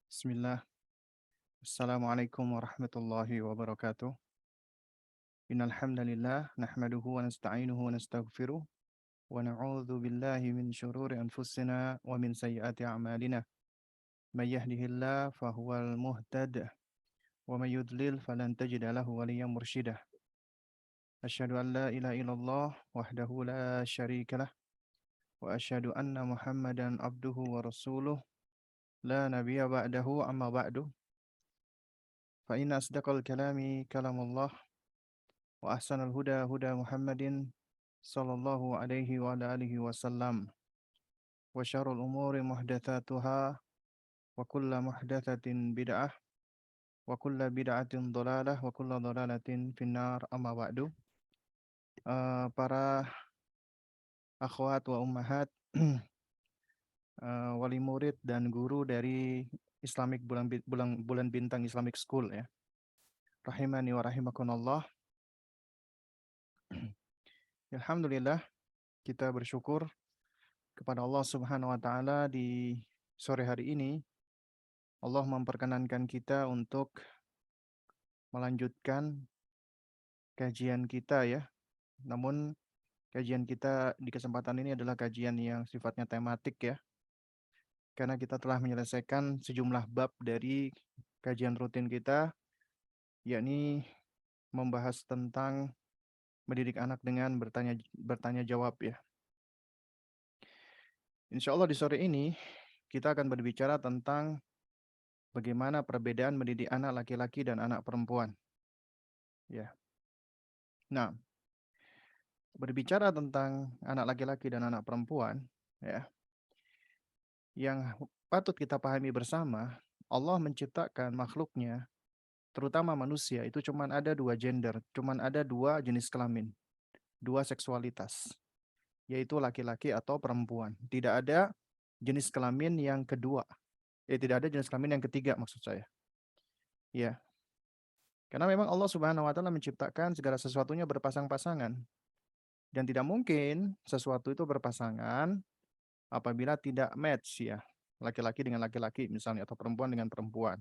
Bismillah. Assalamualaikum warahmatullahi wabarakatuh. Innal hamdalillah nahmaduhu wa nasta'inuhu wa nastaghfiruh wa na'udzu billahi min syururi anfusina wa min sayyiati a'malina. May yahdihillahu fahuwal muhtad wa may yudlil falan tajida lahu waliyyan mursyida. Asyhadu an la ilaha illallah wahdahu la syarikalah wa asyhadu anna Muhammadan abduhu wa rasuluh la nabiyya ba'dahu amma ba'du. Fa inna asdaqal kalami kalamullah wa ahsanal huda huda Muhammadin sallallahu alaihi wa ala alihi wasallam wa syarrul umuri muhdatsatuha wa kullu muhdatsatin bid'ah wa kullu bid'atin dhalalah wa kullu dhalalatin finnar amma ba'du. Para akhwat wa ummahat wali murid dan guru dari Islamic Bulan Bintang Islamic School ya. Rahimani wa rahimakumullah. Alhamdulillah kita bersyukur kepada Allah Subhanahu wa taala di sore hari ini Allah memperkenankan kita untuk melanjutkan kajian kita ya. Namun kajian kita di kesempatan ini adalah kajian yang sifatnya tematik ya. Karena kita telah menyelesaikan sejumlah bab dari kajian rutin kita, yakni membahas tentang mendidik anak dengan bertanya jawab ya. Insya Allah di sore ini kita akan berbicara tentang bagaimana perbedaan mendidik anak laki-laki dan anak perempuan. Ya. Nah, berbicara tentang anak laki-laki dan anak perempuan, ya, yang patut kita pahami bersama, Allah menciptakan makhluknya, terutama manusia, itu cuma ada dua gender, cuma ada dua jenis kelamin, dua seksualitas, yaitu laki-laki atau perempuan. Tidak ada jenis kelamin yang kedua, tidak ada jenis kelamin yang ketiga maksud saya. Ya, karena memang Allah Subhanahu wa taala menciptakan segala sesuatunya berpasang-pasangan. Dan tidak mungkin sesuatu itu berpasangan apabila tidak match ya. Laki-laki dengan laki-laki misalnya atau perempuan dengan perempuan.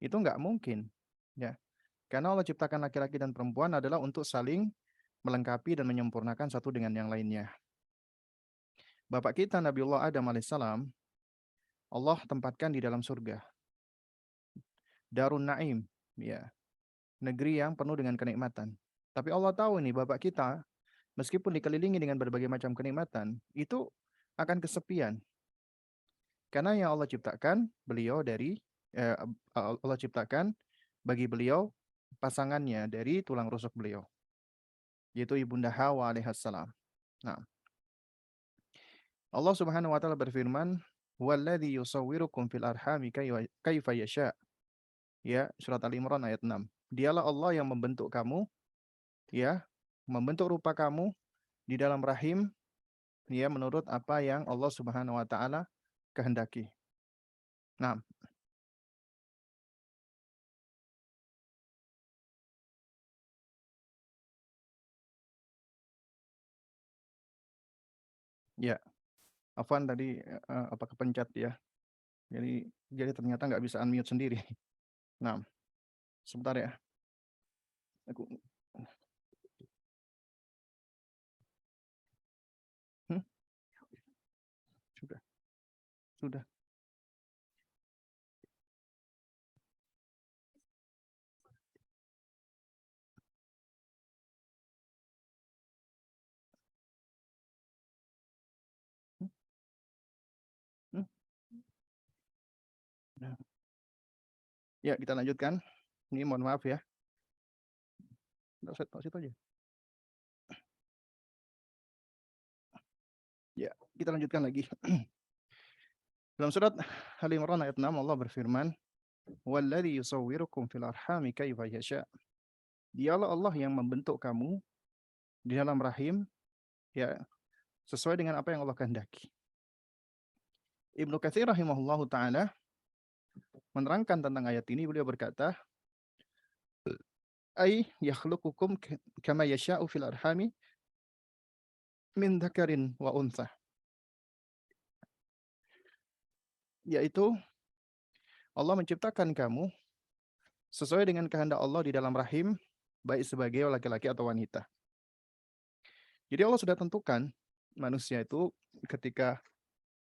Itu nggak mungkin. Ya. Karena Allah ciptakan laki-laki dan perempuan adalah untuk saling melengkapi dan menyempurnakan satu dengan yang lainnya. Bapak kita Nabiullah Adam alaihissalam, Allah tempatkan di dalam surga. Darun Naim, ya. Negeri yang penuh dengan kenikmatan. Tapi Allah tahu ini bapak kita meskipun dikelilingi dengan berbagai macam kenikmatan, itu akan kesepian. Karena yang Allah ciptakan beliau dari Allah ciptakan bagi beliau pasangannya dari tulang rusuk beliau, yaitu Ibunda Hawa alaihissalam. Nah, Allah Subhanahu wa taala berfirman, "Walladzi yusawwirukum fil arhami kaifa yasha." Ya, surat Al-Imran ayat 6. Dialah Allah yang membentuk kamu, ya, membentuk rupa kamu di dalam rahim, ya, menurut apa yang Allah Subhanahu wa taala kehendaki. Nah, ya, Afwan tadi apa kepencet ya. Jadi ternyata nggak bisa unmute sendiri. Nah, sebentar ya. Aku hmm, sudah, sudah. Hmm, hmm. Nah. Ya, kita lanjutkan. Ini mohon maaf ya. Nggak usah tahu situ aja. Ya, kita lanjutkan lagi. Dalam surat Al-Imran ayat 6 Allah berfirman, "Walladzi yusawwirukum fil arhami kaifa yasha." Dialah Allah yang membentuk kamu di dalam rahim ya sesuai dengan apa yang Allah kehendaki. Ibnu Katsir rahimahullahu taala menerangkan tentang ayat ini, beliau berkata, "Ai yakhluqukum kama yasha'u fil arhami min dzakarin wa untha." Yaitu Allah menciptakan kamu sesuai dengan kehendak Allah di dalam rahim, baik sebagai laki-laki atau wanita. Jadi Allah sudah tentukan manusia itu ketika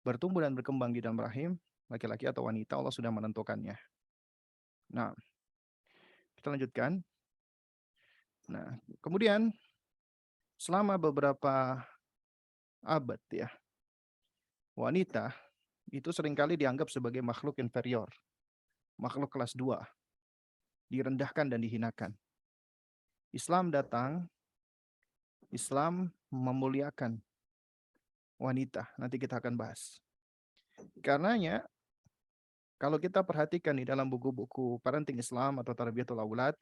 bertumbuh dan berkembang di dalam rahim, laki-laki atau wanita, Allah sudah menentukannya. Nah, kita lanjutkan. Nah, kemudian selama beberapa abad ya, wanita itu seringkali dianggap sebagai makhluk inferior, makhluk kelas 2, direndahkan dan dihinakan. Islam datang, Islam memuliakan wanita. Nanti kita akan bahas. Karenanya, kalau kita perhatikan di dalam buku-buku parenting Islam atau Tarbiyatul Aulad,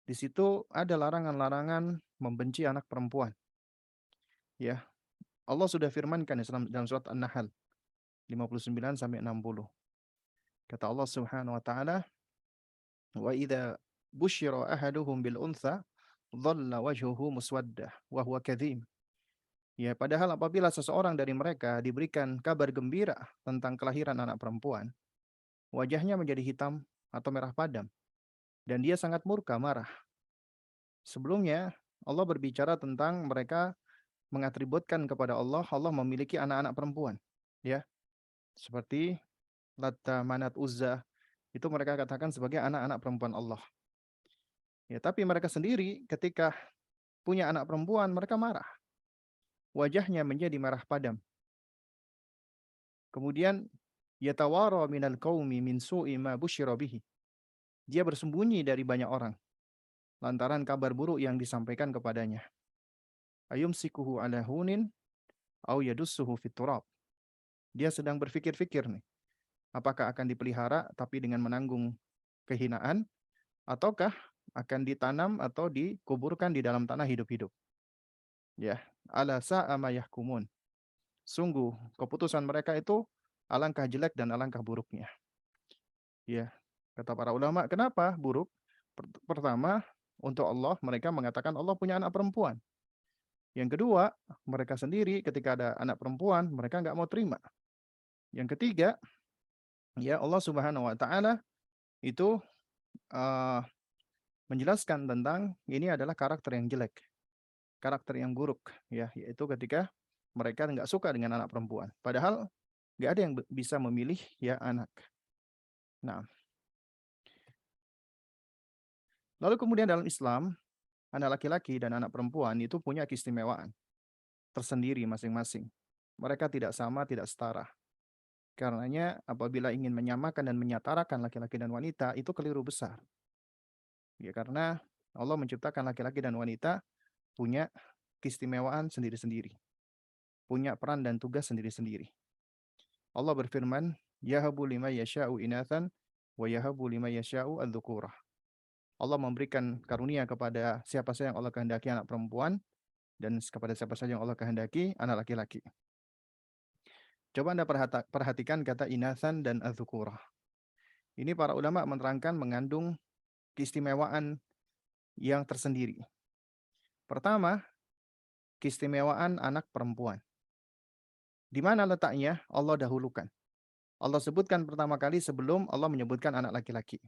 di situ ada larangan-larangan membenci anak perempuan. Ya, Allah sudah firmankan dalam surat An-Nahl 59 sampai 60. Kata Allah Subhanahu wa taala, "Wa idza busyira ahaduhum bil untha dhalla wajhuhu muswaddah wa huwa kadhim." Ya, padahal apabila seseorang dari mereka diberikan kabar gembira tentang kelahiran anak perempuan, wajahnya menjadi hitam atau merah padam dan dia sangat murka, marah. Sebelumnya Allah berbicara tentang mereka mengatributkan kepada Allah, Allah memiliki anak-anak perempuan. Ya, seperti Latta, Manat, Uzza, itu mereka katakan sebagai anak-anak perempuan Allah. Ya, tapi mereka sendiri ketika punya anak perempuan, mereka marah. Wajahnya menjadi merah padam. Kemudian yatawara minal qaumi min su'i ma busyira bihi. Dia bersembunyi dari banyak orang lantaran kabar buruk yang disampaikan kepadanya. Ayumsikuhu ala hunin au yadussuhu fit turab. Dia sedang berpikir-fikir nih, apakah akan dipelihara tapi dengan menanggung kehinaan ataukah akan ditanam atau dikuburkan di dalam tanah hidup-hidup. Ya, ala sa'a ma yahkumun. Sungguh keputusan mereka itu alangkah jelek dan alangkah buruknya. Ya, kata para ulama, kenapa buruk? Pertama, untuk Allah mereka mengatakan Allah punya anak perempuan. Yang kedua, mereka sendiri ketika ada anak perempuan, mereka nggak mau terima. Yang ketiga, ya Allah Subhanahu wa taala itu uh, menjelaskan tentang ini adalah karakter yang jelek, karakter yang buruk, ya, yaitu ketika mereka nggak suka dengan anak perempuan. Padahal nggak ada yang bisa memilih ya anak. Nah, lalu kemudian dalam Islam, anak laki-laki dan anak perempuan itu punya keistimewaan tersendiri masing-masing. Mereka tidak sama, tidak setara. Karenanya apabila ingin menyamakan dan menyatarakan laki-laki dan wanita, itu keliru besar. Ya, karena Allah menciptakan laki-laki dan wanita punya keistimewaan sendiri-sendiri. Punya peran dan tugas sendiri-sendiri. Allah berfirman, "Yahabu lima yasha'u inathan, wa yahabu lima yasha'u adzukurah." Allah memberikan karunia kepada siapa saja yang Allah kehendaki anak perempuan, dan kepada siapa saja yang Allah kehendaki anak laki-laki. Coba Anda perhatikan kata inathan dan adzukurah. Ini para ulama menerangkan mengandung keistimewaan yang tersendiri. Pertama, keistimewaan anak perempuan. Di mana letaknya? Allah dahulukan. Allah sebutkan pertama kali sebelum Allah menyebutkan anak laki-laki.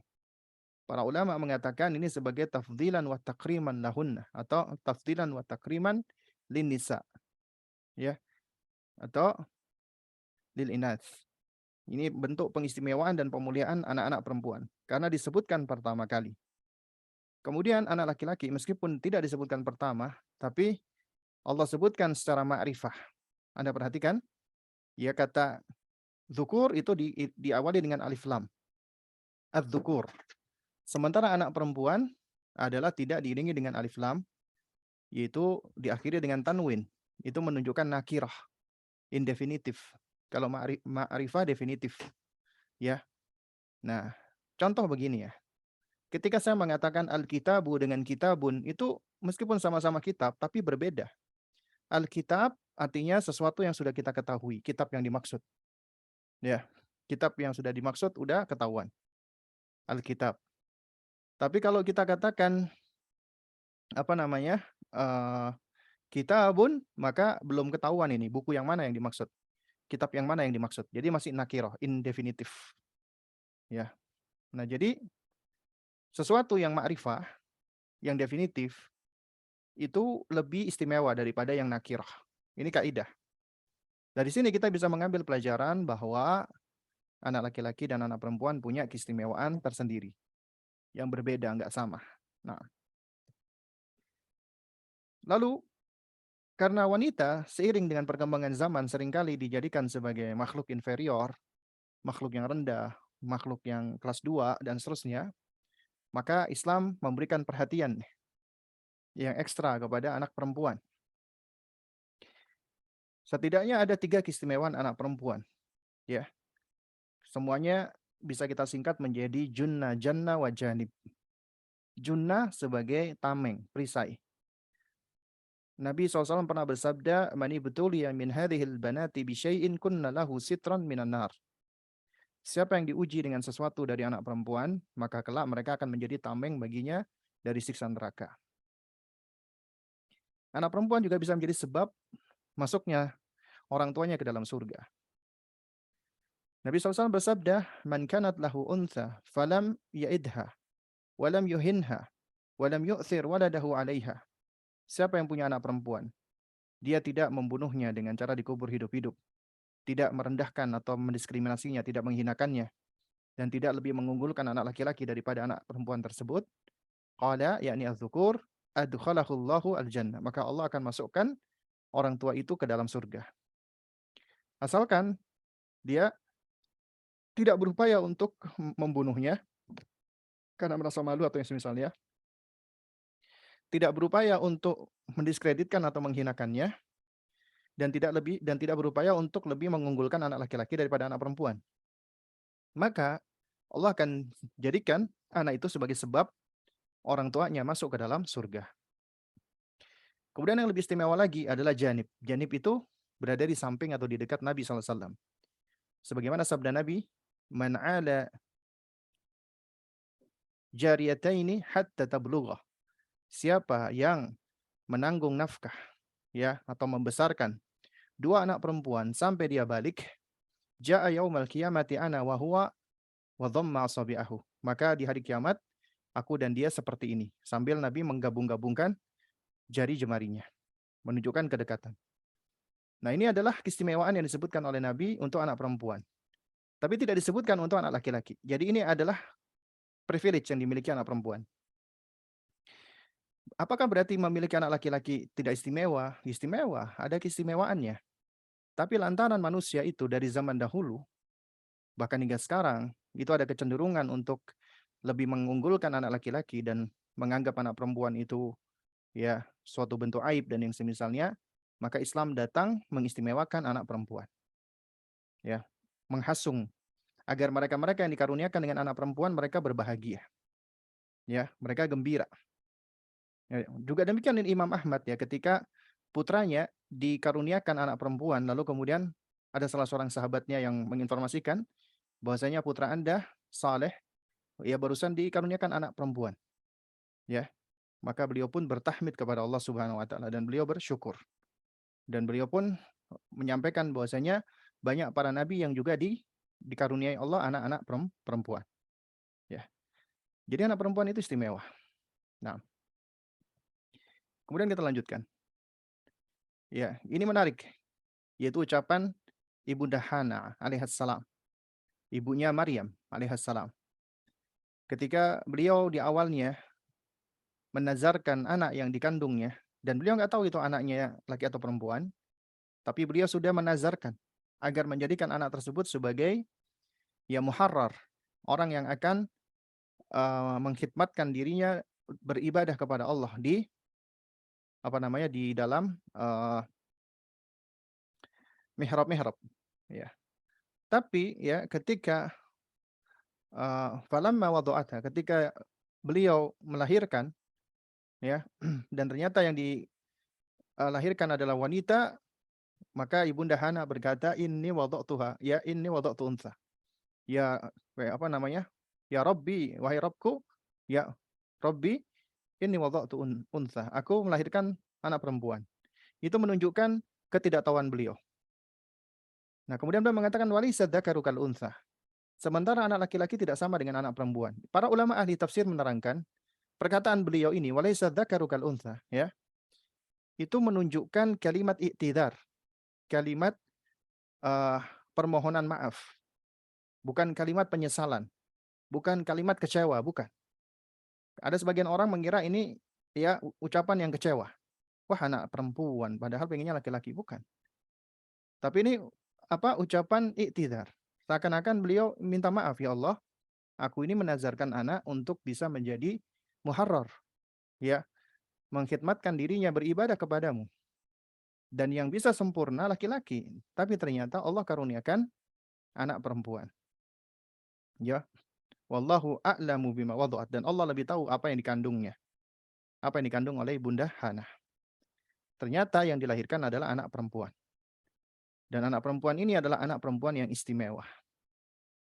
Para ulama mengatakan ini sebagai tafdilan wa takriman lahunna atau tafdilan wa takriman lin nisa. Ya, atau lil inath. Ini bentuk pengistimewaan dan pemuliaan anak-anak perempuan karena disebutkan pertama kali. Kemudian anak laki-laki meskipun tidak disebutkan pertama, tapi Allah sebutkan secara ma'rifah. Anda perhatikan, ya kata zukur itu diawali dengan alif lam. Az-zukur. Sementara anak perempuan adalah tidak diiringi dengan alif lam, yaitu diakhiri dengan tanwin. Itu menunjukkan nakirah, indefinitif. Kalau ma'rifah definitif. Ya. Nah, contoh begini ya. Ketika saya mengatakan Alkitabu dengan kitabun, itu meskipun sama-sama kitab, tapi berbeda. Alkitab artinya sesuatu yang sudah kita ketahui, kitab yang dimaksud. Ya, kitab yang sudah dimaksud udah ketahuan. Alkitab. Tapi kalau kita katakan apa namanya? Kitabun, maka belum ketahuan ini buku yang mana yang dimaksud. Kitab yang mana yang dimaksud. Jadi masih nakirah, indefinitif. Ya. Nah, jadi sesuatu yang ma'rifah, yang definitif itu lebih istimewa daripada yang nakirah. Ini kaidah. Dari sini kita bisa mengambil pelajaran bahwa anak laki-laki dan anak perempuan punya keistimewaan tersendiri yang berbeda, nggak sama. Nah, lalu karena wanita seiring dengan perkembangan zaman seringkali dijadikan sebagai makhluk inferior, makhluk yang rendah, makhluk yang kelas 2 dan seterusnya, maka Islam memberikan perhatian yang ekstra kepada anak perempuan. Setidaknya ada 3 keistimewaan anak perempuan, ya. Semuanya bisa kita singkat menjadi junna, janna, wa janib. Junnah sebagai tameng, perisai. Nabi SAW pernah bersabda, "Mani betuliya min hadhil banati bi syai'in kunna lahu sitran minan nar." Siapa yang diuji dengan sesuatu dari anak perempuan, maka kelak mereka akan menjadi tameng baginya dari siksa neraka. Anak perempuan juga bisa menjadi sebab masuknya orang tuanya ke dalam surga. Nabi SAW bersabda, "Man kanat lahu untha falam ya'idha, walam yuhinha, walam yu'thir waladahu 'alaiha." Siapa yang punya anak perempuan, dia tidak membunuhnya dengan cara dikubur hidup-hidup, tidak merendahkan atau mendiskriminasinya, tidak menghinakannya, dan tidak lebih mengunggulkan anak laki-laki daripada anak perempuan tersebut. Qala yakni az-zukur, adkhalahu Allahu al-jannah. Maka Allah akan masukkan orang tua itu ke dalam surga. Asalkan dia tidak berupaya untuk membunuhnya karena merasa malu atau yang semisalnya, tidak berupaya untuk mendiskreditkan atau menghinakannya, dan tidak berupaya untuk lebih mengunggulkan anak laki-laki daripada anak perempuan. Maka Allah akan jadikan anak itu sebagai sebab orang tuanya masuk ke dalam surga. Kemudian yang lebih istimewa lagi adalah janib. Janib itu berada di samping atau di dekat Nabi SAW. Sebagaimana sabda Nabi, "Man 'ala jariyataini hatta tablughah." Siapa yang menanggung nafkah, ya, atau membesarkan dua anak perempuan sampai dia balik, ja'a yaumal qiyamati ana wa huwa wa dhamma asabi'ahu. Maka di hari kiamat aku dan dia seperti ini, sambil Nabi menggabung-gabungkan jari jemarinya, menunjukkan kedekatan. Nah, ini adalah keistimewaan yang disebutkan oleh Nabi untuk anak perempuan. Tapi tidak disebutkan untuk anak laki-laki. Jadi ini adalah privilege yang dimiliki anak perempuan. Apakah berarti memiliki anak laki-laki tidak istimewa? Istimewa, ada keistimewaannya. Tapi lantaran manusia itu dari zaman dahulu, bahkan hingga sekarang, itu ada kecenderungan untuk lebih mengunggulkan anak laki-laki dan menganggap anak perempuan itu ya suatu bentuk aib dan yang semisalnya, maka Islam datang mengistimewakan anak perempuan. Ya, menghasung agar mereka-mereka yang dikaruniakan dengan anak perempuan mereka berbahagia. Ya, mereka gembira. Ya, juga demikian Imam Ahmad ya, ketika putranya dikaruniakan anak perempuan, lalu kemudian ada salah seorang sahabatnya yang menginformasikan bahwasanya putra Anda saleh, ya barusan dikaruniakan anak perempuan. Ya, maka beliau pun bertahmid kepada Allah Subhanahu wa taala dan beliau bersyukur. Dan beliau pun menyampaikan bahwasanya banyak para nabi yang juga dikaruniai Allah anak-anak perempuan. Ya. Jadi anak perempuan itu istimewa. Nah, kemudian kita lanjutkan. Ya, ini menarik, yaitu ucapan Ibunda Hana alaihissalam, ibunya Maryam alaihissalam. Ketika beliau di awalnya menazarkan anak yang dikandungnya, dan beliau nggak tahu itu anaknya laki atau perempuan, tapi beliau sudah menazarkan agar menjadikan anak tersebut sebagai ya muharrar, orang yang akan mengkhidmatkan dirinya beribadah kepada Allah di di dalam mihrab-mihrab, ya. Tapi ya ketika falamma wada'atha, ketika beliau melahirkan, ya, dan ternyata yang dilahirkan adalah wanita, maka Ibunda Hana berkata, "Inni wada'tuha, ya inni wada'tu untha." Ya, Ya Rabbi, wahai Rabbku, ya Rabbi, inni wada'tu untha. Aku melahirkan anak perempuan. Itu menunjukkan ketidaktahuan beliau. Nah, kemudian beliau mengatakan, "Walaysa dzakaru kal untha." Sementara anak laki-laki tidak sama dengan anak perempuan. Para ulama ahli tafsir menerangkan perkataan beliau ini, walaysa dzakaru kal untha, ya, itu menunjukkan kalimat iktidar, kalimat uh, permohonan maaf, bukan kalimat penyesalan, bukan kalimat kecewa, bukan. Ada sebagian orang mengira ini ya ucapan yang kecewa. Wah, anak perempuan, padahal pengennya laki-laki, bukan. Tapi ini apa, ucapan iktidar. Seakan-akan beliau minta maaf, ya Allah, aku ini menazarkan anak untuk bisa menjadi muharrar, ya, mengkhidmatkan dirinya beribadah kepadamu. Dan yang bisa sempurna laki-laki, tapi ternyata Allah karuniakan anak perempuan. Ya, wallahu a'lamu bima wada'at, dan Allah lebih tahu apa yang dikandungnya. Apa yang dikandung oleh Bunda Hana. Ternyata yang dilahirkan adalah anak perempuan. Dan anak perempuan ini adalah anak perempuan yang istimewa,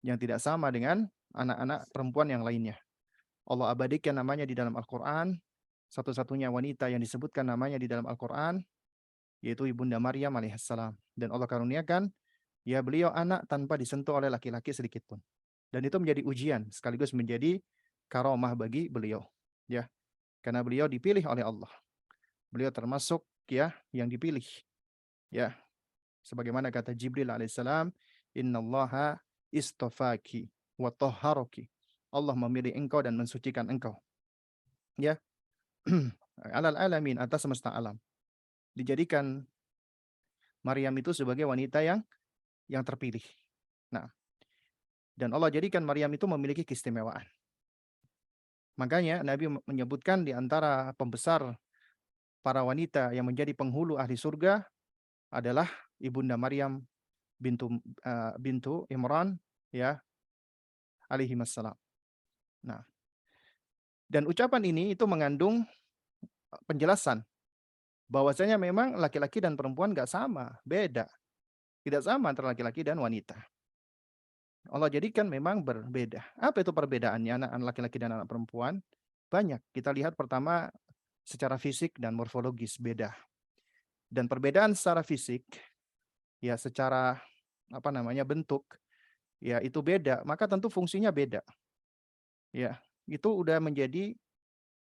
yang tidak sama dengan anak-anak perempuan yang lainnya. Allah abadikan namanya di dalam Al-Quran. Satu-satunya wanita yang disebutkan namanya di dalam Al-Quran yaitu Ibunda Maryam alaihissalam. Dan Allah karuniakan ya beliau anak tanpa disentuh oleh laki-laki sedikit pun. Dan itu menjadi ujian sekaligus menjadi karomah bagi beliau. Ya, karena beliau dipilih oleh Allah. Beliau termasuk ya yang dipilih. Ya, sebagaimana kata Jibril alaihissalam, innallaha istafaki wa tahharaki. Allah memilih engkau dan mensucikan engkau. Ya, alal alamin, atas semesta alam. Dijadikan Maryam itu sebagai wanita yang terpilih. Nah, dan Allah jadikan Maryam itu memiliki keistimewaan. Makanya Nabi menyebutkan di antara pembesar para wanita yang menjadi penghulu ahli surga adalah Ibunda Maryam bintu Imran ya alaihi wassalam. Nah, dan ucapan ini itu mengandung penjelasan bahwasanya memang laki-laki dan perempuan nggak sama, beda. Tidak sama antara laki-laki dan wanita. Allah jadikan memang berbeda. Apa itu perbedaannya anak laki-laki dan anak perempuan? Banyak. Kita lihat pertama secara fisik dan morfologis beda. Dan perbedaan secara fisik, ya secara apa namanya bentuk, ya itu beda. Maka tentu fungsinya beda. Ya, itu udah menjadi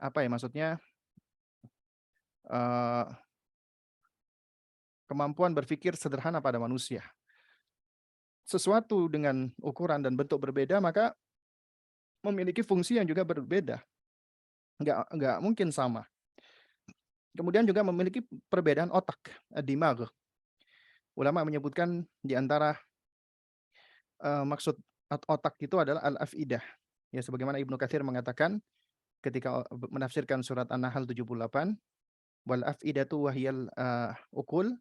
apa ya maksudnya uh, kemampuan berpikir sederhana pada manusia. Sesuatu dengan ukuran dan bentuk berbeda maka memiliki fungsi yang juga berbeda. Nggak mungkin sama. Kemudian juga memiliki perbedaan otak, dimag. Ulama menyebutkan di antara maksud otak itu adalah al-afidah. Ya, sebagaimana Ibnu Katsir mengatakan ketika menafsirkan surat An-Nahl 78, wal afidatu wahyal ukul,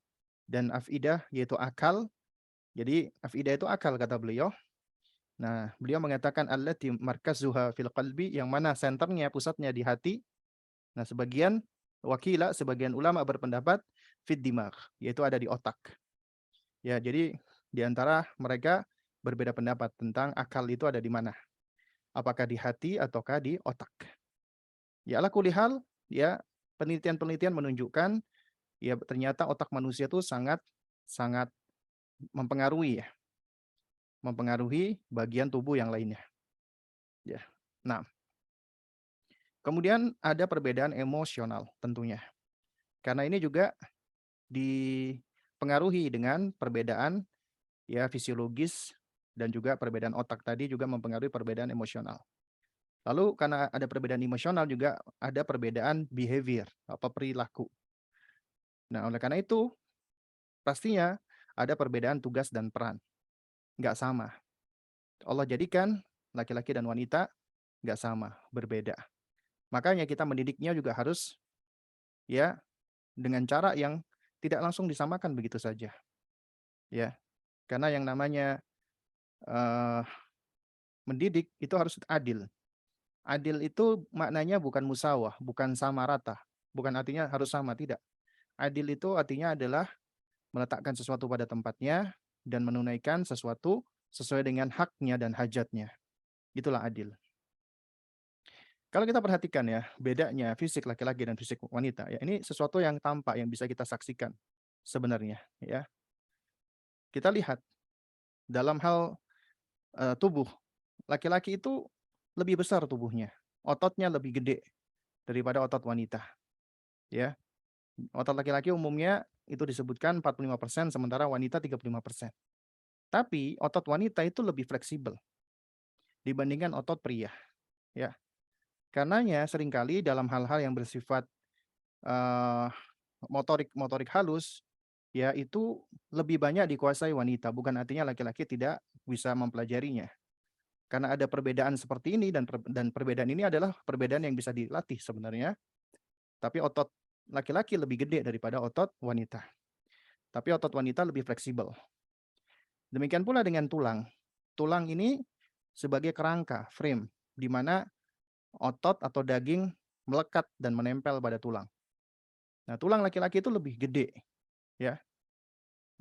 dan afidah yaitu akal. Jadi afidah itu akal kata beliau. Nah, beliau mengatakan allati markazuha fil qalbi, yang mana senternya, pusatnya di hati. Nah, sebagian ulama berpendapat fid dimag, yaitu ada di otak. Ya, jadi di antara mereka berbeda pendapat tentang akal itu ada di mana. Apakah di hati ataukah di otak. Ya, ala kulihal, ya penelitian-penelitian menunjukkan ya ternyata otak manusia itu sangat sangat mempengaruhi ya. Mempengaruhi bagian tubuh yang lainnya. Ya. Nah, kemudian ada perbedaan emosional tentunya. Karena ini juga dipengaruhi dengan perbedaan ya fisiologis dan juga perbedaan otak tadi juga mempengaruhi perbedaan emosional. Lalu karena ada perbedaan emosional juga ada perbedaan behavior atau perilaku. Nah, oleh karena itu pastinya ada perbedaan tugas dan peran. Nggak sama. Allah jadikan laki-laki dan wanita nggak sama, berbeda. Makanya kita mendidiknya juga harus ya dengan cara yang tidak langsung disamakan begitu saja. Ya, karena yang namanya uh, mendidik itu harus adil. Adil itu maknanya bukan musawah, bukan sama rata. Bukan artinya harus sama, tidak. Adil itu artinya adalah meletakkan sesuatu pada tempatnya dan menunaikan sesuatu sesuai dengan haknya dan hajatnya. Itulah adil. Kalau kita perhatikan ya, bedanya fisik laki-laki dan fisik wanita, ya ini sesuatu yang tampak yang bisa kita saksikan sebenarnya, ya. Kita lihat dalam hal tubuh. Laki-laki itu lebih besar tubuhnya, ototnya lebih gede daripada otot wanita, ya. Otot laki-laki umumnya itu disebutkan 45%, sementara wanita 35%. Tapi otot wanita itu lebih fleksibel dibandingkan otot pria, ya. Karenanya seringkali dalam hal-hal yang bersifat, eee, motorik motorik halus, ya itu lebih banyak dikuasai wanita, bukan artinya laki-laki tidak bisa mempelajarinya. Karena ada perbedaan seperti ini dan perbedaan ini adalah perbedaan yang bisa dilatih sebenarnya, tapi otot laki-laki lebih gede daripada otot wanita. Tapi otot wanita lebih fleksibel. Demikian pula dengan tulang. Tulang ini sebagai kerangka, frame, di mana otot atau daging melekat dan menempel pada tulang. Nah, tulang laki-laki itu lebih gede, ya.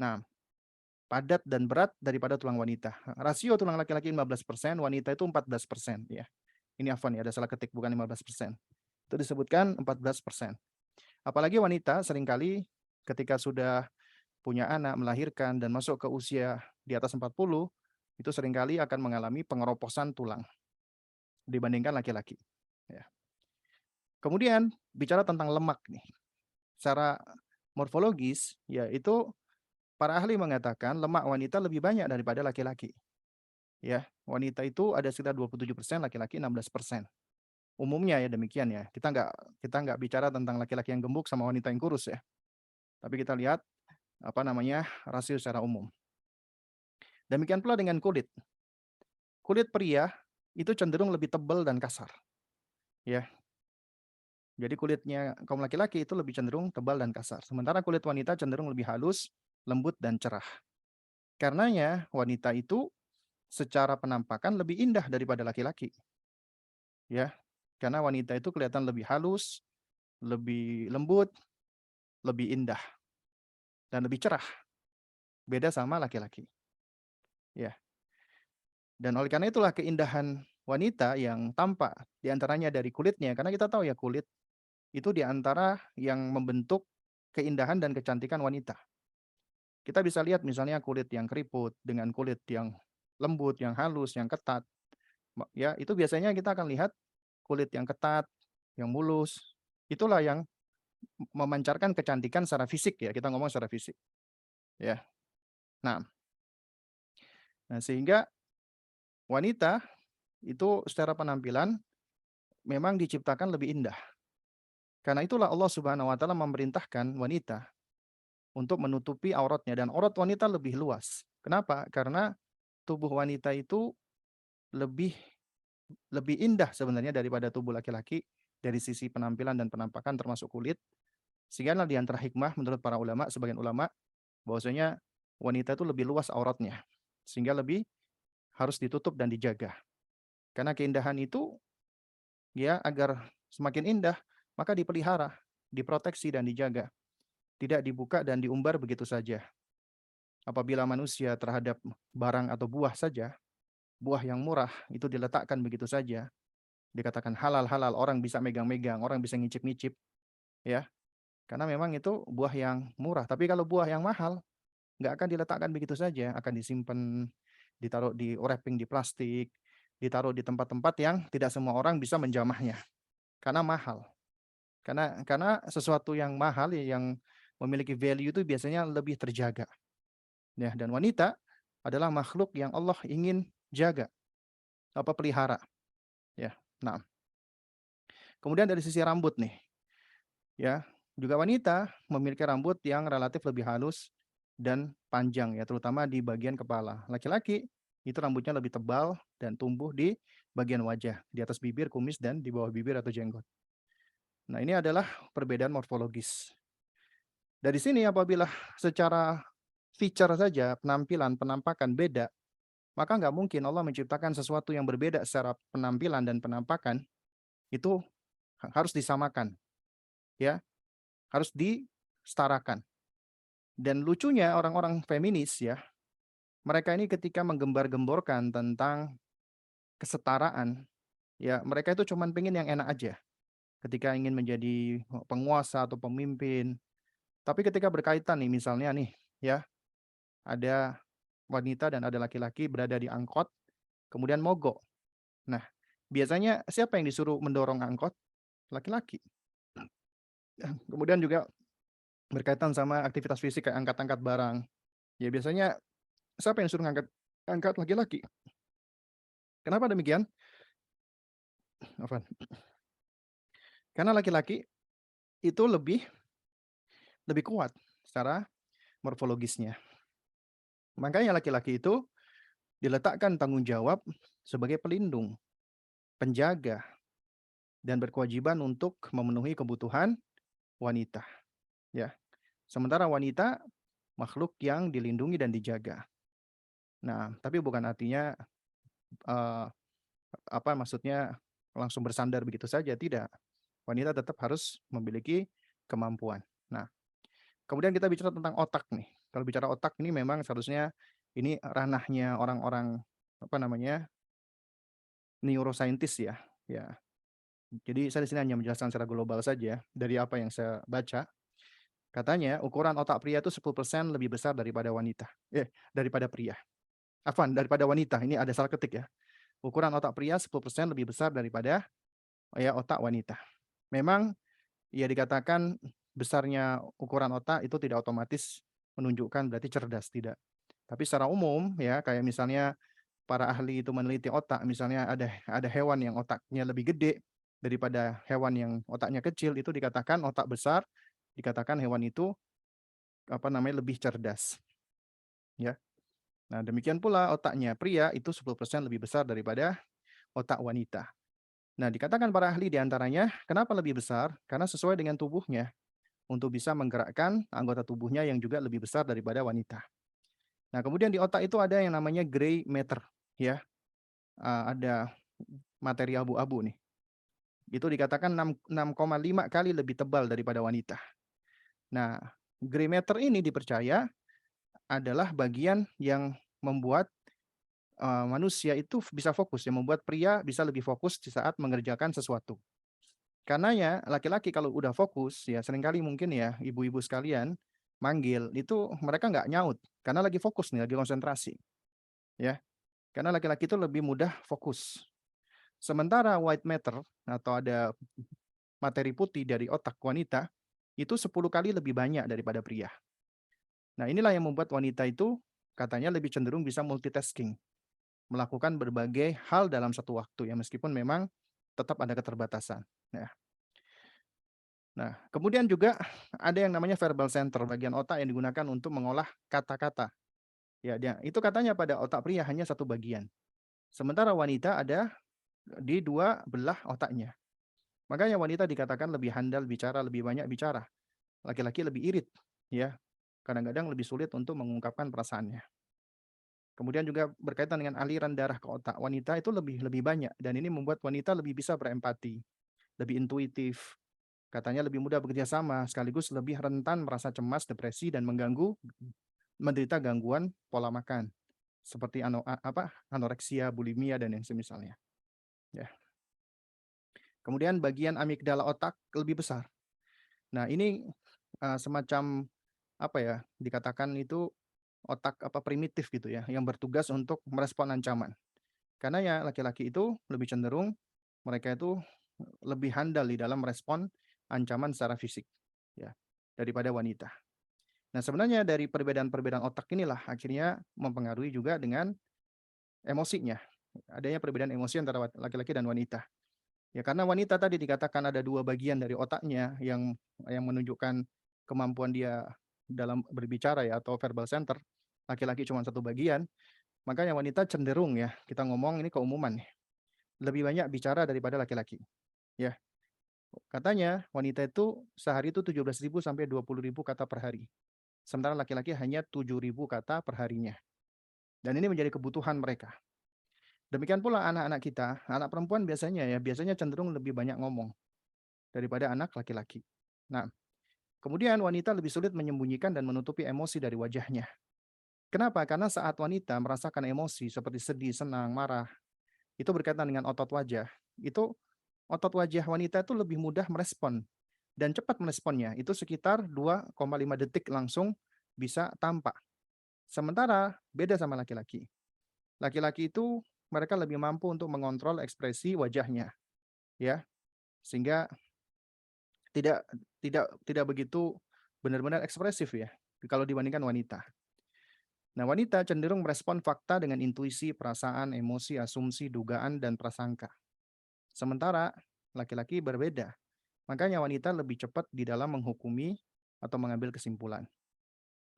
Nah, padat dan berat daripada tulang wanita. Rasio tulang laki-laki 15%, wanita itu 14%, ya. Ini afwan ya, ada salah ketik, bukan 15%. Itu disebutkan 14%. Apalagi wanita seringkali ketika sudah punya anak, melahirkan dan masuk ke usia di atas 40, itu seringkali akan mengalami pengeroposan tulang dibandingkan laki-laki, ya. Kemudian bicara tentang lemak nih, secara morfologis, yaitu para ahli mengatakan lemak wanita lebih banyak daripada laki-laki, ya. Wanita itu ada sekitar 27%, laki-laki 16%. Umumnya ya demikian ya. Kita nggak bicara tentang laki-laki yang gemuk sama wanita yang kurus ya. Tapi kita lihat apa namanya, rasio secara umum. Demikian pula dengan kulit. Kulit pria itu cenderung lebih tebal dan kasar, ya. Jadi kulitnya kaum laki-laki itu lebih cenderung tebal dan kasar. Sementara kulit wanita cenderung lebih halus, lembut dan cerah. Karenanya wanita itu secara penampakan lebih indah daripada laki-laki, ya. Karena wanita itu kelihatan lebih halus, lebih lembut, lebih indah dan lebih cerah. Beda sama laki-laki, ya. Dan oleh karena itulah keindahan wanita yang tampak diantaranya dari kulitnya, karena kita tahu ya kulit itu diantara yang membentuk keindahan dan kecantikan wanita. Kita bisa lihat misalnya kulit yang keriput dengan kulit yang lembut, yang halus, yang ketat, ya itu biasanya kita akan lihat kulit yang ketat, yang mulus, itulah yang memancarkan kecantikan secara fisik ya, kita ngomong secara fisik, ya. Nah nah sehingga wanita itu secara penampilan memang diciptakan lebih indah. Karena itulah Allah Subhanahu wa taala memerintahkan wanita untuk menutupi auratnya dan aurat wanita lebih luas. Kenapa? Karena tubuh wanita itu lebih lebih indah sebenarnya daripada tubuh laki-laki dari sisi penampilan dan penampakan termasuk kulit. Sehingga di antara hikmah menurut para ulama, sebagian ulama, bahwasanya wanita itu lebih luas auratnya. Sehingga lebih harus ditutup dan dijaga. Karena keindahan itu ya agar semakin indah, maka dipelihara, diproteksi dan dijaga. Tidak dibuka dan diumbar begitu saja. Apabila manusia terhadap barang atau buah saja, buah yang murah itu diletakkan begitu saja, dikatakan halal-halal, orang bisa megang-megang, orang bisa ngicip-ngicip, ya. Karena memang itu buah yang murah. Tapi kalau buah yang mahal, nggak akan diletakkan begitu saja, akan disimpan, ditaruh di wrapping di plastik, ditaruh di tempat-tempat yang tidak semua orang bisa menjamahnya, karena mahal. Karena sesuatu yang mahal, yang memiliki value itu biasanya lebih terjaga. Ya, dan wanita adalah makhluk yang Allah ingin jaga, pelihara, ya. Nah, kemudian dari sisi rambut nih, ya, juga wanita memiliki rambut yang relatif lebih halus dan panjang ya, terutama di bagian kepala. Laki-laki itu rambutnya lebih tebal dan tumbuh di bagian wajah, di atas bibir, kumis, dan di bawah bibir atau jenggot. Nah, ini adalah perbedaan morfologis. Dari sini apabila secara feature saja, penampilan, penampakan beda, maka nggak mungkin Allah menciptakan sesuatu yang berbeda secara penampilan dan penampakan, itu harus disamakan, ya, harus disetarakan. Dan lucunya orang-orang feminis ya, mereka ini ketika menggembar-gemborkan tentang kesetaraan, ya mereka itu cuman pengen yang enak aja. Ketika ingin menjadi penguasa atau pemimpin. Tapi ketika berkaitan nih misalnya nih, ya, ada wanita dan ada laki-laki berada di angkot, kemudian mogok. Nah, biasanya siapa yang disuruh mendorong angkot? Laki-laki. Kemudian juga berkaitan sama aktivitas fisik kayak angkat-angkat barang. Ya biasanya siapa yang suruh angkat laki-laki? Kenapa demikian? Afwan. Karena laki-laki itu lebih kuat secara morfologisnya. Makanya laki-laki itu diletakkan tanggung jawab sebagai pelindung, penjaga, dan berkewajiban untuk memenuhi kebutuhan wanita. Ya, sementara wanita makhluk yang dilindungi dan dijaga. Nah, tapi bukan artinya eh, apa maksudnya langsung bersandar begitu saja, tidak. Wanita tetap harus memiliki kemampuan. Nah, kemudian kita bicara tentang otak nih. Kalau bicara otak ini memang seharusnya ini ranahnya orang-orang apa namanya neuroscientist ya. Ya, jadi saya di sini hanya menjelaskan secara global saja dari apa yang saya baca. Katanya ukuran otak pria itu 10% lebih besar daripada wanita. Daripada pria. Afwan, daripada wanita. Ini ada salah ketik ya. Ukuran otak pria 10% lebih besar daripada ya otak wanita. Memang ya dikatakan besarnya ukuran otak itu tidak otomatis menunjukkan berarti cerdas, tidak. Tapi secara umum ya kayak misalnya para ahli itu meneliti otak, misalnya ada hewan yang otaknya lebih gede daripada hewan yang otaknya kecil, itu dikatakan otak besar, dikatakan hewan itu apa namanya lebih cerdas, ya. Nah, demikian pula otaknya pria itu 10% lebih besar daripada otak wanita. Nah, dikatakan para ahli diantaranya, kenapa lebih besar? Karena sesuai dengan tubuhnya, untuk bisa menggerakkan anggota tubuhnya yang juga lebih besar daripada wanita. Nah, kemudian di otak itu ada yang namanya gray matter, ya. Ada materi abu-abu nih. Itu dikatakan 6,5 kali lebih tebal daripada wanita. Nah, gray matter ini dipercaya adalah bagian yang membuat manusia itu bisa fokus, yang membuat pria bisa lebih fokus di saat mengerjakan sesuatu. Karena ya laki-laki kalau udah fokus, ya seringkali mungkin ya ibu-ibu sekalian manggil, itu mereka nggak nyaut, karena lagi fokus nih, lagi konsentrasi. Ya, karena laki-laki itu lebih mudah fokus. Sementara white matter atau ada materi putih dari otak wanita, itu 10 kali lebih banyak daripada pria. Nah inilah yang membuat wanita itu katanya lebih cenderung bisa multitasking, melakukan berbagai hal dalam satu waktu ya meskipun memang tetap ada keterbatasan. Ya. Nah, kemudian juga ada yang namanya verbal center, bagian otak yang digunakan untuk mengolah kata-kata. Ya, itu katanya pada otak pria hanya satu bagian. Sementara wanita ada di dua belah otaknya. Makanya wanita dikatakan lebih handal bicara, lebih banyak bicara. Laki-laki lebih irit, ya. Kadang-kadang lebih sulit untuk mengungkapkan perasaannya. Kemudian juga berkaitan dengan aliran darah ke otak. Wanita itu lebih banyak dan ini membuat wanita lebih bisa berempati, lebih intuitif. Katanya lebih mudah bekerja sama, sekaligus lebih rentan merasa cemas, depresi dan menderita gangguan pola makan seperti anoreksia, bulimia dan yang semisalnya. Ya. Kemudian bagian amigdala otak lebih besar. Nah, ini semacam apa ya? Dikatakan itu otak primitif gitu ya, yang bertugas untuk merespon ancaman. Karena ya laki-laki itu lebih cenderung mereka itu lebih handal di dalam merespon ancaman secara fisik ya daripada wanita. Nah, sebenarnya dari perbedaan-perbedaan otak inilah akhirnya mempengaruhi juga dengan emosinya. Adanya perbedaan emosi antara laki-laki dan wanita. Ya karena wanita tadi dikatakan ada dua bagian dari otaknya yang menunjukkan kemampuan dia dalam berbicara ya atau verbal center. Laki-laki cuma satu bagian, makanya wanita cenderung ya, kita ngomong ini keumuman nih, lebih banyak bicara daripada laki-laki. Ya. Katanya wanita itu sehari itu 17.000 sampai 20.000 kata per hari. Sementara laki-laki hanya 7.000 kata per harinya. Dan ini menjadi kebutuhan mereka. Demikian pula anak-anak kita, anak perempuan biasanya cenderung lebih banyak ngomong daripada anak laki-laki. Nah, kemudian wanita lebih sulit menyembunyikan dan menutupi emosi dari wajahnya. Kenapa? Karena saat wanita merasakan emosi seperti sedih, senang, marah, itu berkaitan dengan otot wajah. Itu otot wajah wanita itu lebih mudah merespon dan cepat meresponnya. Itu sekitar 2,5 detik langsung bisa tampak. Sementara beda sama laki-laki. Laki-laki itu mereka lebih mampu untuk mengontrol ekspresi wajahnya, ya. Sehingga tidak tidak begitu benar-benar ekspresif ya, kalau dibandingkan wanita. Nah, wanita cenderung merespon fakta dengan intuisi, perasaan, emosi, asumsi, dugaan, dan prasangka. Sementara laki-laki berbeda. Makanya wanita lebih cepat di dalam menghukumi atau mengambil kesimpulan.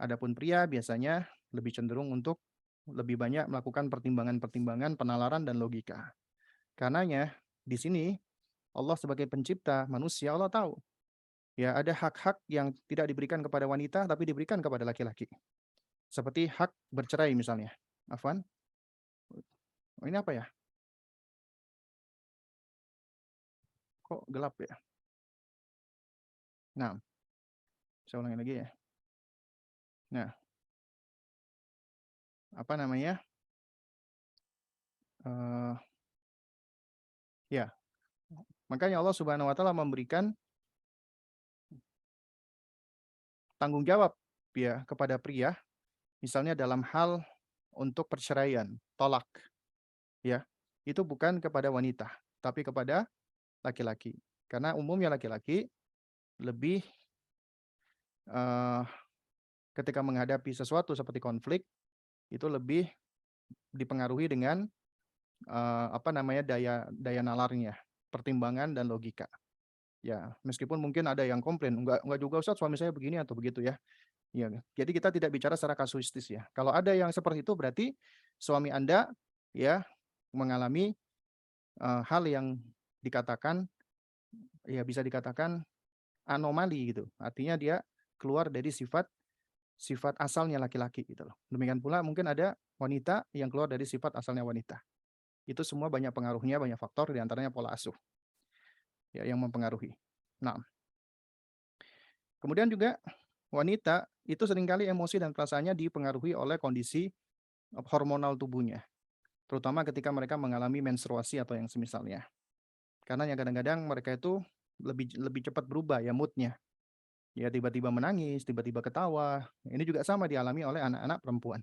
Adapun pria biasanya lebih cenderung untuk lebih banyak melakukan pertimbangan-pertimbangan, penalaran, dan logika. Karenanya di sini Allah sebagai pencipta manusia, Allah tahu ya ada hak-hak yang tidak diberikan kepada wanita tapi diberikan kepada laki-laki. Seperti hak bercerai misalnya. Afwan. Oh, ini apa ya? Kok gelap ya? Nah, saya ulangi lagi ya. Nah, apa namanya? Uh, ya, makanya Allah Subhanahu wa taala memberikan tanggung jawab ya kepada pria misalnya dalam hal untuk perceraian, tolak ya. Itu bukan kepada wanita, tapi kepada laki-laki. Karena umumnya laki-laki lebih uh, ketika menghadapi sesuatu seperti konflik itu lebih dipengaruhi dengan apa namanya daya daya nalarnya, pertimbangan dan logika. Ya, meskipun mungkin ada yang komplain, enggak juga Ustaz suami saya begini atau begitu ya. Ya, jadi kita tidak bicara secara kasuistis ya. Kalau ada yang seperti itu berarti suami Anda ya mengalami hal yang dikatakan ya bisa dikatakan anomali gitu. Artinya dia keluar dari sifat sifat asalnya laki-laki gitu loh. Demikian pula mungkin ada wanita yang keluar dari sifat asalnya wanita. Itu semua banyak pengaruhnya, banyak faktor diantaranya pola asuh ya yang mempengaruhi. Nah, kemudian juga wanita itu seringkali emosi dan perasaannya dipengaruhi oleh kondisi hormonal tubuhnya, terutama ketika mereka mengalami menstruasi atau yang semisalnya. Karena yang kadang-kadang mereka itu lebih lebih cepat berubah ya moodnya. Ya tiba-tiba menangis, tiba-tiba ketawa. Ini juga sama dialami oleh anak-anak perempuan.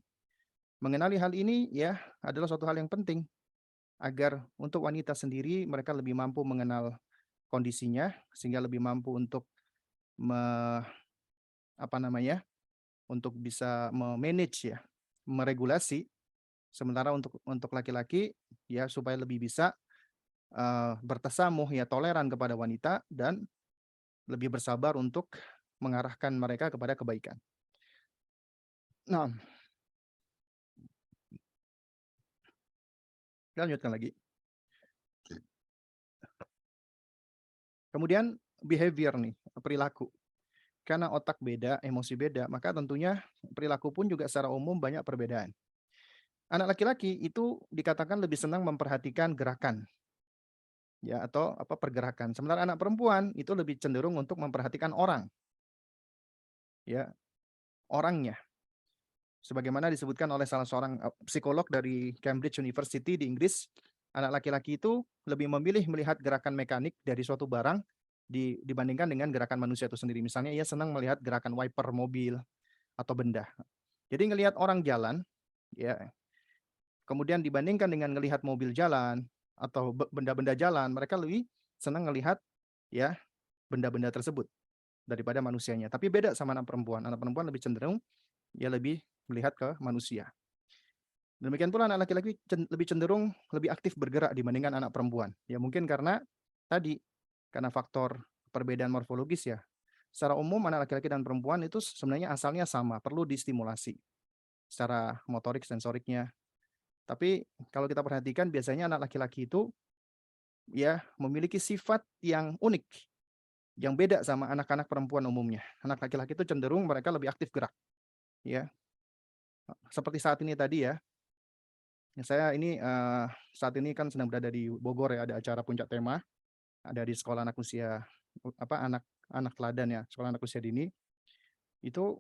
Mengenali hal ini ya adalah suatu hal yang penting agar untuk wanita sendiri mereka lebih mampu mengenal kondisinya sehingga lebih mampu untuk me, apa namanya? Untuk bisa memanage ya, meregulasi. Sementara untuk laki-laki ya supaya lebih bisa bertasamuh ya toleran kepada wanita dan lebih bersabar untuk mengarahkan mereka kepada kebaikan. Nah, lanjutkan lagi. Kemudian behavior nih, perilaku. Karena otak beda, emosi beda, maka tentunya perilaku pun juga secara umum banyak perbedaan. Anak laki-laki itu dikatakan lebih senang memperhatikan gerakan, ya atau apa pergerakan. Sementara anak perempuan itu lebih cenderung untuk memperhatikan orang, ya orangnya. Sebagaimana disebutkan oleh salah seorang psikolog dari Cambridge University di Inggris, anak laki-laki itu lebih memilih melihat gerakan mekanik dari suatu barang dibandingkan dengan gerakan manusia itu sendiri. Misalnya ia senang melihat gerakan wiper mobil atau benda. Jadi ngelihat orang jalan, ya, kemudian dibandingkan dengan melihat mobil jalan atau benda-benda jalan, mereka lebih senang melihat ya benda-benda tersebut daripada manusianya. Tapi beda sama anak perempuan. Anak perempuan lebih cenderung ya lebih melihat ke manusia. Demikian pula anak laki-laki lebih cenderung lebih aktif bergerak dibandingkan anak perempuan. Ya mungkin karena tadi karena faktor perbedaan morfologis ya. Secara umum anak laki-laki dan perempuan itu sebenarnya asalnya sama, perlu distimulasi secara motorik sensoriknya. Tapi kalau kita perhatikan biasanya anak laki-laki itu ya memiliki sifat yang unik, yang beda sama anak-anak perempuan umumnya. Anak laki-laki itu cenderung mereka lebih aktif gerak, ya. Seperti saat ini tadi ya. Saya ini saat ini kan sedang berada di Bogor ya, ada acara puncak tema, ada di sekolah anak usia apa anak anak teladan ya, sekolah anak usia dini. Itu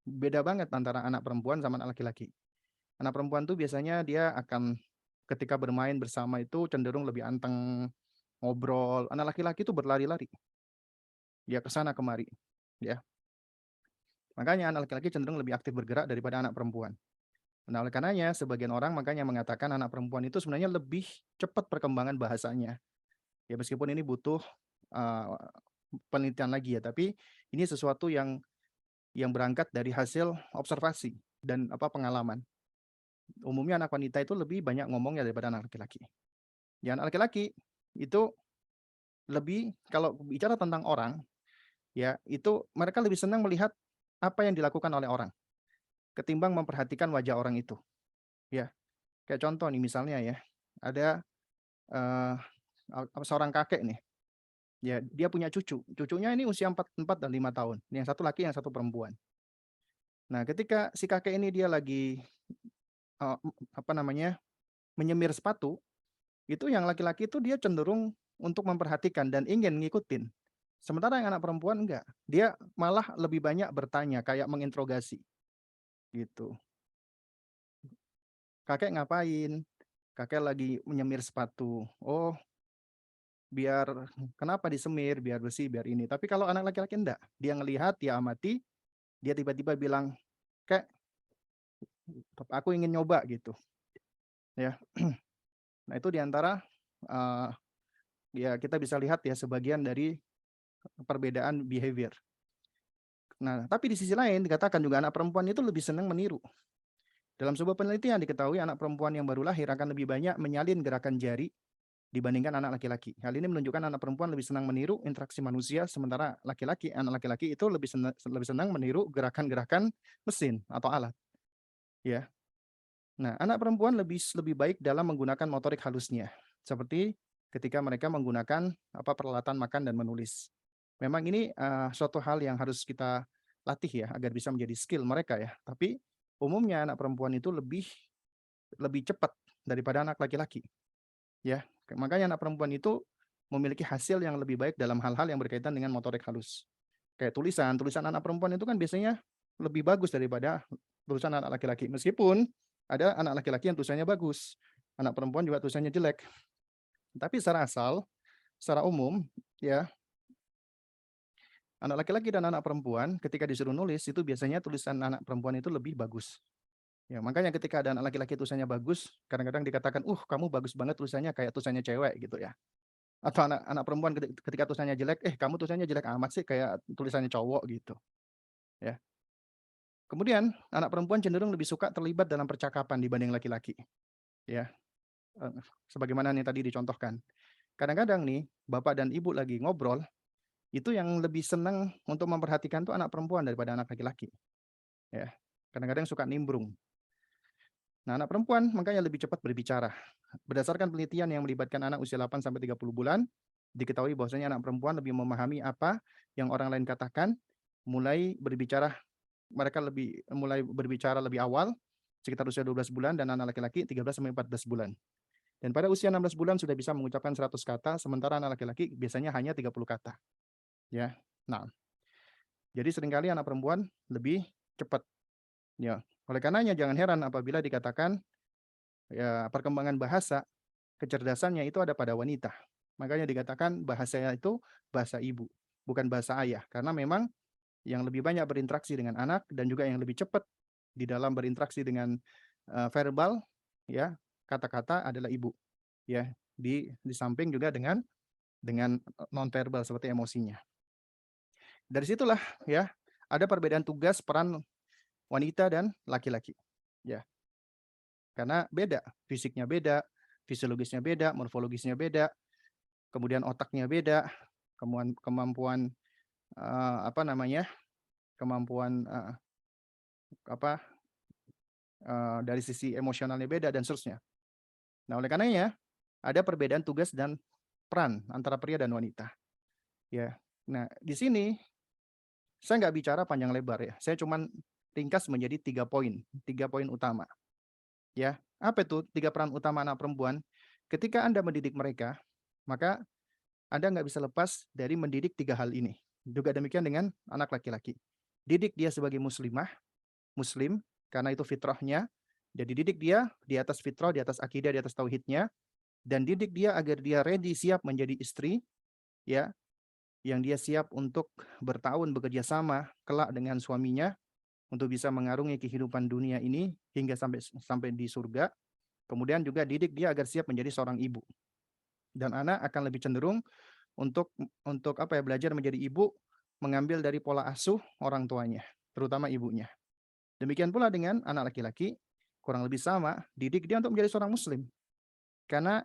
beda banget antara anak perempuan sama anak laki-laki. Anak perempuan tuh biasanya dia akan ketika bermain bersama itu cenderung lebih anteng, ngobrol. Anak laki-laki itu berlari-lari. Dia ke sana kemari, ya. Makanya anak laki-laki cenderung lebih aktif bergerak daripada anak perempuan. Nah, oleh karenanya sebagian orang makanya mengatakan anak perempuan itu sebenarnya lebih cepat perkembangan bahasanya. Ya meskipun ini butuh, eee, penelitian lagi ya, tapi ini sesuatu yang berangkat dari hasil observasi dan pengalaman. Umumnya anak wanita itu lebih banyak ngomongnya daripada anak laki-laki. Ya anak laki-laki itu lebih kalau bicara tentang orang, ya itu mereka lebih senang melihat apa yang dilakukan oleh orang, ketimbang memperhatikan wajah orang itu, ya. Kayak contoh nih misalnya ya, ada, eee, seorang kakek nih, ya dia punya cucu, cucunya ini usia 4 dan 5 tahun, yang satu laki, yang satu perempuan. Nah ketika si kakek ini dia lagi, eee, apa namanya, menyemir sepatu, itu yang laki-laki itu dia cenderung untuk memperhatikan dan ingin ngikutin. Sementara yang anak perempuan enggak, dia malah lebih banyak bertanya, kayak menginterogasi, gitu. "Kakek ngapain?" "Kakek lagi menyemir sepatu." "Oh, biar kenapa disemir? Biar bersih, biar ini." Tapi kalau anak laki-laki enggak, dia ngelihat, dia amati, dia tiba-tiba bilang, "Kek, aku ingin nyoba," gitu, ya. Nah, itu di antara, eee, ya kita bisa lihat ya sebagian dari perbedaan behavior. Nah, tapi di sisi lain dikatakan juga anak perempuan itu lebih senang meniru. Dalam sebuah penelitian diketahui anak perempuan yang baru lahir akan lebih banyak menyalin gerakan jari dibandingkan anak laki-laki. Hal ini menunjukkan anak perempuan lebih senang meniru interaksi manusia, sementara anak laki-laki itu lebih senang meniru gerakan-gerakan mesin atau alat, ya. Nah, anak perempuan lebih baik dalam menggunakan motorik halusnya, seperti ketika mereka menggunakan peralatan makan dan menulis. Memang ini, suatu hal yang harus kita latih ya, agar bisa menjadi skill mereka ya. Tapi umumnya anak perempuan itu lebih lebih cepat daripada anak laki-laki, ya. Makanya anak perempuan itu memiliki hasil yang lebih baik dalam hal-hal yang berkaitan dengan motorik halus. Kayak tulisan anak perempuan itu kan biasanya lebih bagus daripada tulisan anak laki-laki. Meskipun ada anak laki-laki yang tulisannya bagus, anak perempuan juga tulisannya jelek. Tapi secara umum ya, anak laki-laki dan anak perempuan ketika disuruh nulis itu biasanya tulisan anak perempuan itu lebih bagus. Ya, makanya ketika ada anak laki-laki tulisannya bagus, kadang-kadang dikatakan, kamu bagus banget tulisannya kayak tulisannya cewek," gitu ya. Atau anak anak perempuan ketika tulisannya jelek, kamu tulisannya jelek amat sih kayak tulisannya cowok," gitu, ya. Kemudian anak perempuan cenderung lebih suka terlibat dalam percakapan dibanding laki-laki, ya, sebagaimana yang tadi dicontohkan. Kadang-kadang nih, bapak dan ibu lagi ngobrol, itu yang lebih senang untuk memperhatikan tuh anak perempuan daripada anak laki-laki, ya. Kadang-kadang suka nimbrung. Nah, anak perempuan makanya lebih cepat berbicara. Berdasarkan penelitian yang melibatkan anak usia 8 sampai 30 bulan, diketahui bahwasanya anak perempuan lebih memahami apa yang orang lain katakan, mulai berbicara mereka mulai berbicara lebih awal, sekitar usia 12 bulan dan anak laki-laki 13 sampai 14 bulan. Dan pada usia 16 bulan sudah bisa mengucapkan 100 kata, sementara anak laki-laki biasanya hanya 30 kata, ya. Nah, jadi seringkali anak perempuan lebih cepat, ya. Oleh karenanya jangan heran apabila dikatakan, ya perkembangan bahasa, kecerdasannya itu ada pada wanita. Makanya dikatakan bahasanya itu bahasa ibu, bukan bahasa ayah. Karena memang yang lebih banyak berinteraksi dengan anak dan juga yang lebih cepat di dalam berinteraksi dengan, verbal, ya, kata-kata adalah ibu, ya. Di samping juga dengan nonverbal seperti emosinya. Dari situlah ya, ada perbedaan tugas peran wanita dan laki-laki, ya. Karena beda, fisiknya beda, fisiologisnya beda, morfologisnya beda, kemudian otaknya beda, kemampuan, apa namanya, kemampuan, apa, dari sisi emosionalnya beda dan seterusnya. Nah, oleh karenanya ada perbedaan tugas dan peran antara pria dan wanita, ya. Nah, di sini saya nggak bicara panjang lebar ya, saya cuman ringkas menjadi 3 poin utama, ya. Apa itu 3 peran utama anak perempuan? Ketika Anda mendidik mereka, maka Anda nggak bisa lepas dari mendidik 3 hal ini. Juga demikian dengan anak laki-laki. Didik dia sebagai muslimah, muslim, karena itu fitrahnya. Jadi didik dia di atas fitrah, di atas akidah, di atas tauhidnya, dan didik dia agar dia ready, siap menjadi istri, ya, yang dia siap untuk bertahun bekerja sama kelak dengan suaminya untuk bisa mengarungi kehidupan dunia ini hingga sampai di surga. Kemudian juga didik dia agar siap menjadi seorang ibu. Dan anak akan lebih cenderung untuk apa ya, belajar menjadi ibu, mengambil dari pola asuh orang tuanya, terutama ibunya. Demikian pula dengan anak laki-laki, kurang lebih sama, didik dia untuk menjadi seorang muslim. Karena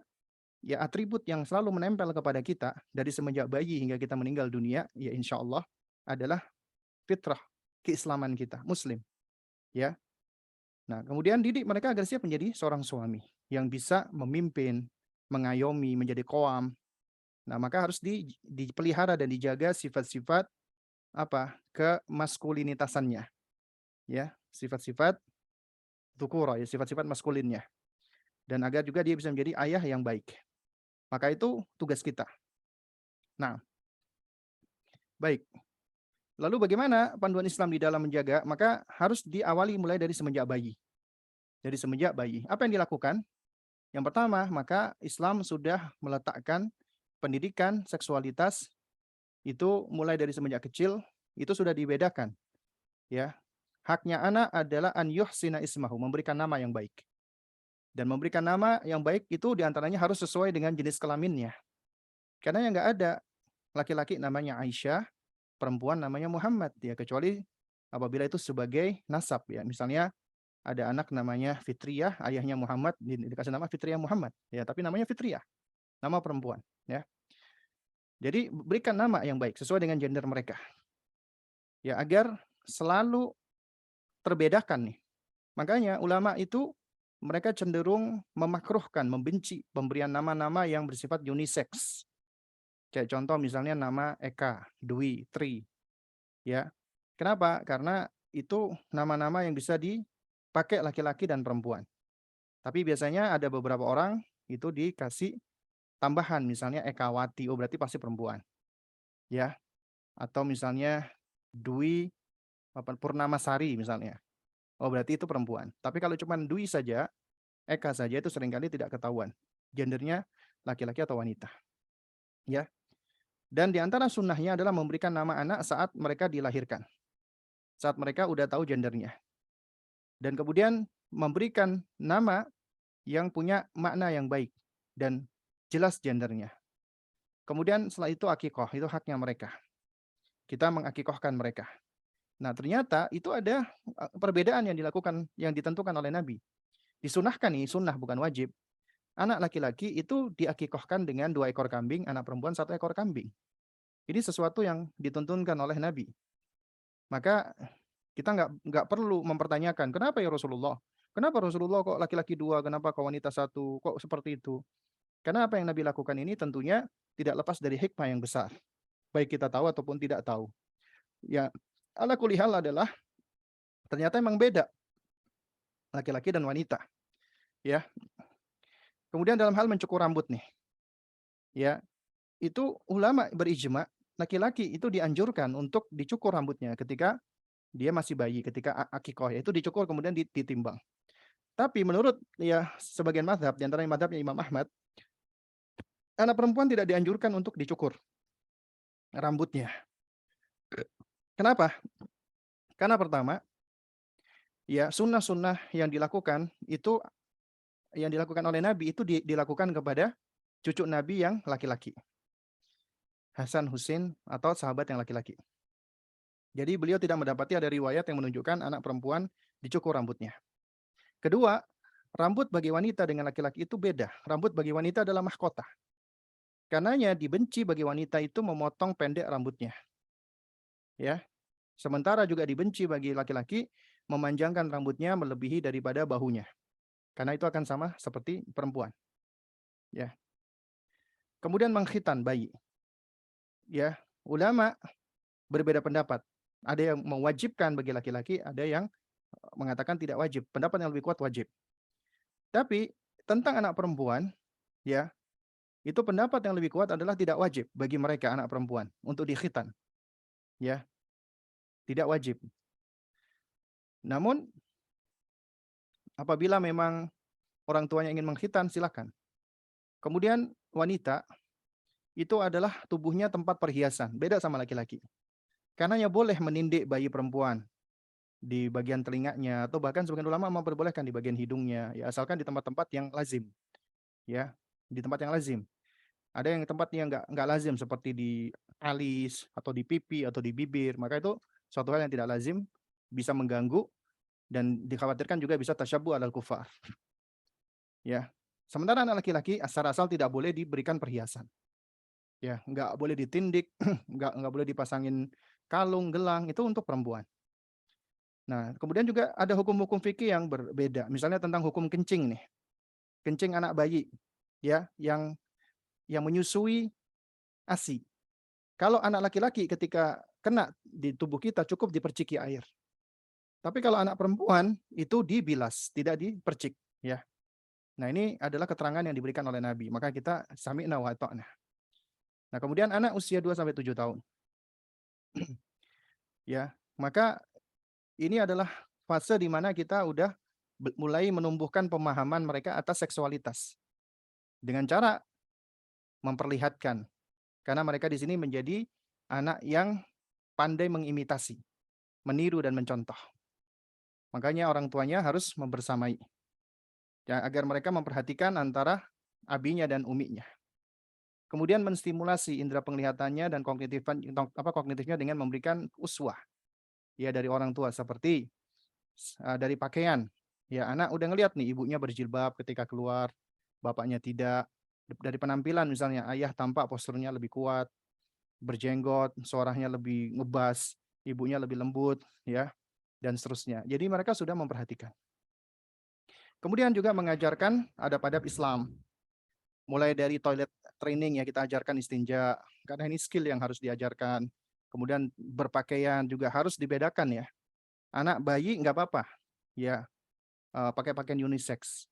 ya atribut yang selalu menempel kepada kita dari semenjak bayi hingga kita meninggal dunia, ya insya Allah adalah fitrah keislaman kita, muslim. Ya. Nah, kemudian didik mereka agar siap menjadi seorang suami yang bisa memimpin, mengayomi, menjadi qawam. Nah, maka harus dipelihara dan dijaga sifat-sifat apa? Kemaskulinitasannya, ya, sifat-sifat dzukura, ya, sifat-sifat maskulinnya. Dan agar juga dia bisa menjadi ayah yang baik. Maka itu tugas kita. Nah, baik. Lalu bagaimana panduan Islam di dalam menjaga? Maka harus diawali mulai dari semenjak bayi. Dari semenjak bayi. Apa yang dilakukan? Yang pertama, maka Islam sudah meletakkan pendidikan seksualitas itu mulai dari semenjak kecil, itu sudah dibedakan. Ya. Haknya anak adalah an yuhsina ismahu, memberikan nama yang baik. Dan memberikan nama yang baik itu diantaranya harus sesuai dengan jenis kelaminnya. Karena yang nggak ada laki-laki namanya Aisyah, perempuan namanya Muhammad, ya, kecuali apabila itu sebagai nasab, ya. Misalnya ada anak namanya Fitriyah, ayahnya Muhammad, dikasih nama Fitriyah Muhammad, ya, tapi namanya Fitriyah, nama perempuan, ya. Jadi berikan nama yang baik sesuai dengan gender mereka, ya, agar selalu terbedakan nih. Makanya ulama itu mereka cenderung memakruhkan, membenci pemberian nama-nama yang bersifat unisex. Kayak contoh misalnya nama Eka, Dwi, Tri, ya. Kenapa? Karena itu nama-nama yang bisa dipakai laki-laki dan perempuan. Tapi biasanya ada beberapa orang itu dikasih tambahan, misalnya Ekawati, oh berarti pasti perempuan, ya. Atau misalnya Dwi Purnamasari misalnya, oh berarti itu perempuan. Tapi kalau cuma Dwi saja, Eka saja, itu seringkali tidak ketahuan gendernya laki-laki atau wanita, ya. Dan di antara sunnahnya adalah memberikan nama anak saat mereka dilahirkan, saat mereka udah tahu gendernya. Dan kemudian memberikan nama yang punya makna yang baik dan jelas gendernya. Kemudian setelah itu akikoh, itu haknya mereka. Kita mengakikohkan mereka. Nah, ternyata itu ada perbedaan yang dilakukan, yang ditentukan oleh Nabi. Disunahkan nih, sunnah bukan wajib. Anak laki-laki itu diakikohkan dengan 2 ekor kambing, anak perempuan 1 ekor kambing. Ini sesuatu yang dituntunkan oleh Nabi. Maka kita nggak perlu mempertanyakan, kenapa ya Rasulullah? Kenapa Rasulullah kok laki-laki 2, kenapa kok wanita 1, kok seperti itu? Karena apa yang Nabi lakukan ini tentunya tidak lepas dari hikmah yang besar. Baik kita tahu ataupun tidak tahu. Ya, ala kulli hal adalah ternyata emang beda laki-laki dan wanita. Ya. Kemudian dalam hal mencukur rambut nih. Ya, itu ulama berijma, laki-laki itu dianjurkan untuk dicukur rambutnya ketika dia masih bayi, ketika akikoh, itu dicukur kemudian ditimbang. Tapi menurut ya sebagian mazhab, di antaranya mazhabnya Imam Ahmad, anak perempuan tidak dianjurkan untuk dicukur rambutnya. Kenapa? Karena pertama, ya sunnah-sunnah yang dilakukan itu, yang dilakukan oleh Nabi itu dilakukan kepada cucu Nabi yang laki-laki, Hasan, Husain, atau sahabat yang laki-laki. Jadi beliau tidak mendapati ada riwayat yang menunjukkan anak perempuan dicukur rambutnya. Kedua, rambut bagi wanita dengan laki-laki itu beda. Rambut bagi wanita adalah mahkota. Karenanya dibenci bagi wanita itu memotong pendek rambutnya. Ya. Sementara juga dibenci bagi laki-laki memanjangkan rambutnya melebihi daripada bahunya. Karena itu akan sama seperti perempuan. Ya. Kemudian mengkhitan bayi. Ya, ulama berbeda pendapat. Ada yang mewajibkan bagi laki-laki, ada yang mengatakan tidak wajib. Pendapat yang lebih kuat wajib. Tapi tentang anak perempuan, ya, itu pendapat yang lebih kuat adalah tidak wajib bagi mereka anak perempuan untuk dikhitan. Ya. Tidak wajib. Namun apabila memang orang tuanya ingin mengkhitan, silakan. Kemudian wanita itu adalah tubuhnya tempat perhiasan, beda sama laki-laki. Karenanya boleh menindik bayi perempuan. di bagian telinganya, atau bahkan sebagian ulama memperbolehkan di bagian hidungnya, ya asalkan di tempat-tempat yang lazim, ya, di tempat yang lazim. Ada yang tempat yang nggak lazim seperti di alis atau di pipi atau di bibir, maka itu suatu hal yang tidak lazim, bisa mengganggu dan dikhawatirkan juga bisa tasyabbuh alal kufar, ya. Sementara anak laki-laki secara asal tidak boleh diberikan perhiasan, ya, nggak boleh ditindik, nggak boleh dipasangin kalung, gelang, itu untuk perempuan. Nah, kemudian juga ada hukum-hukum fikih yang berbeda, misalnya tentang hukum kencing nih, kencing anak bayi, ya, yang menyusui ASI. Kalau anak laki-laki ketika kena di tubuh kita cukup diperciki air. Tapi kalau anak perempuan itu dibilas, tidak dipercik, ya. Nah, ini adalah keterangan yang diberikan oleh Nabi. Maka kita sami'na wa ata'na. Nah, kemudian anak usia 2 sampai 7 tahun, ya. Maka ini adalah fase di mana kita udah mulai menumbuhkan pemahaman mereka atas seksualitas dengan cara memperlihatkan, karena mereka di sini menjadi anak yang pandai mengimitasi, meniru dan mencontoh. Makanya orang tuanya harus membersamai, ya, agar mereka memperhatikan antara abinya dan uminya. Kemudian menstimulasi indera penglihatannya dan kognitifnya dengan memberikan uswah, ya, dari orang tua seperti dari pakaian. Ya, anak udah ngelihat nih ibunya berjilbab ketika keluar, bapaknya tidak. Dari penampilan misalnya ayah tampak posturnya lebih kuat, berjenggot, suaranya lebih ngebas, ibunya lebih lembut, ya, dan seterusnya. Jadi mereka sudah memperhatikan. Kemudian juga mengajarkan adab-adab Islam. Mulai dari toilet training, ya, kita ajarkan istinja, karena ini skill yang harus diajarkan. Kemudian berpakaian juga harus dibedakan, ya. Anak bayi nggak apa-apa, ya, pakai pakaian unisex.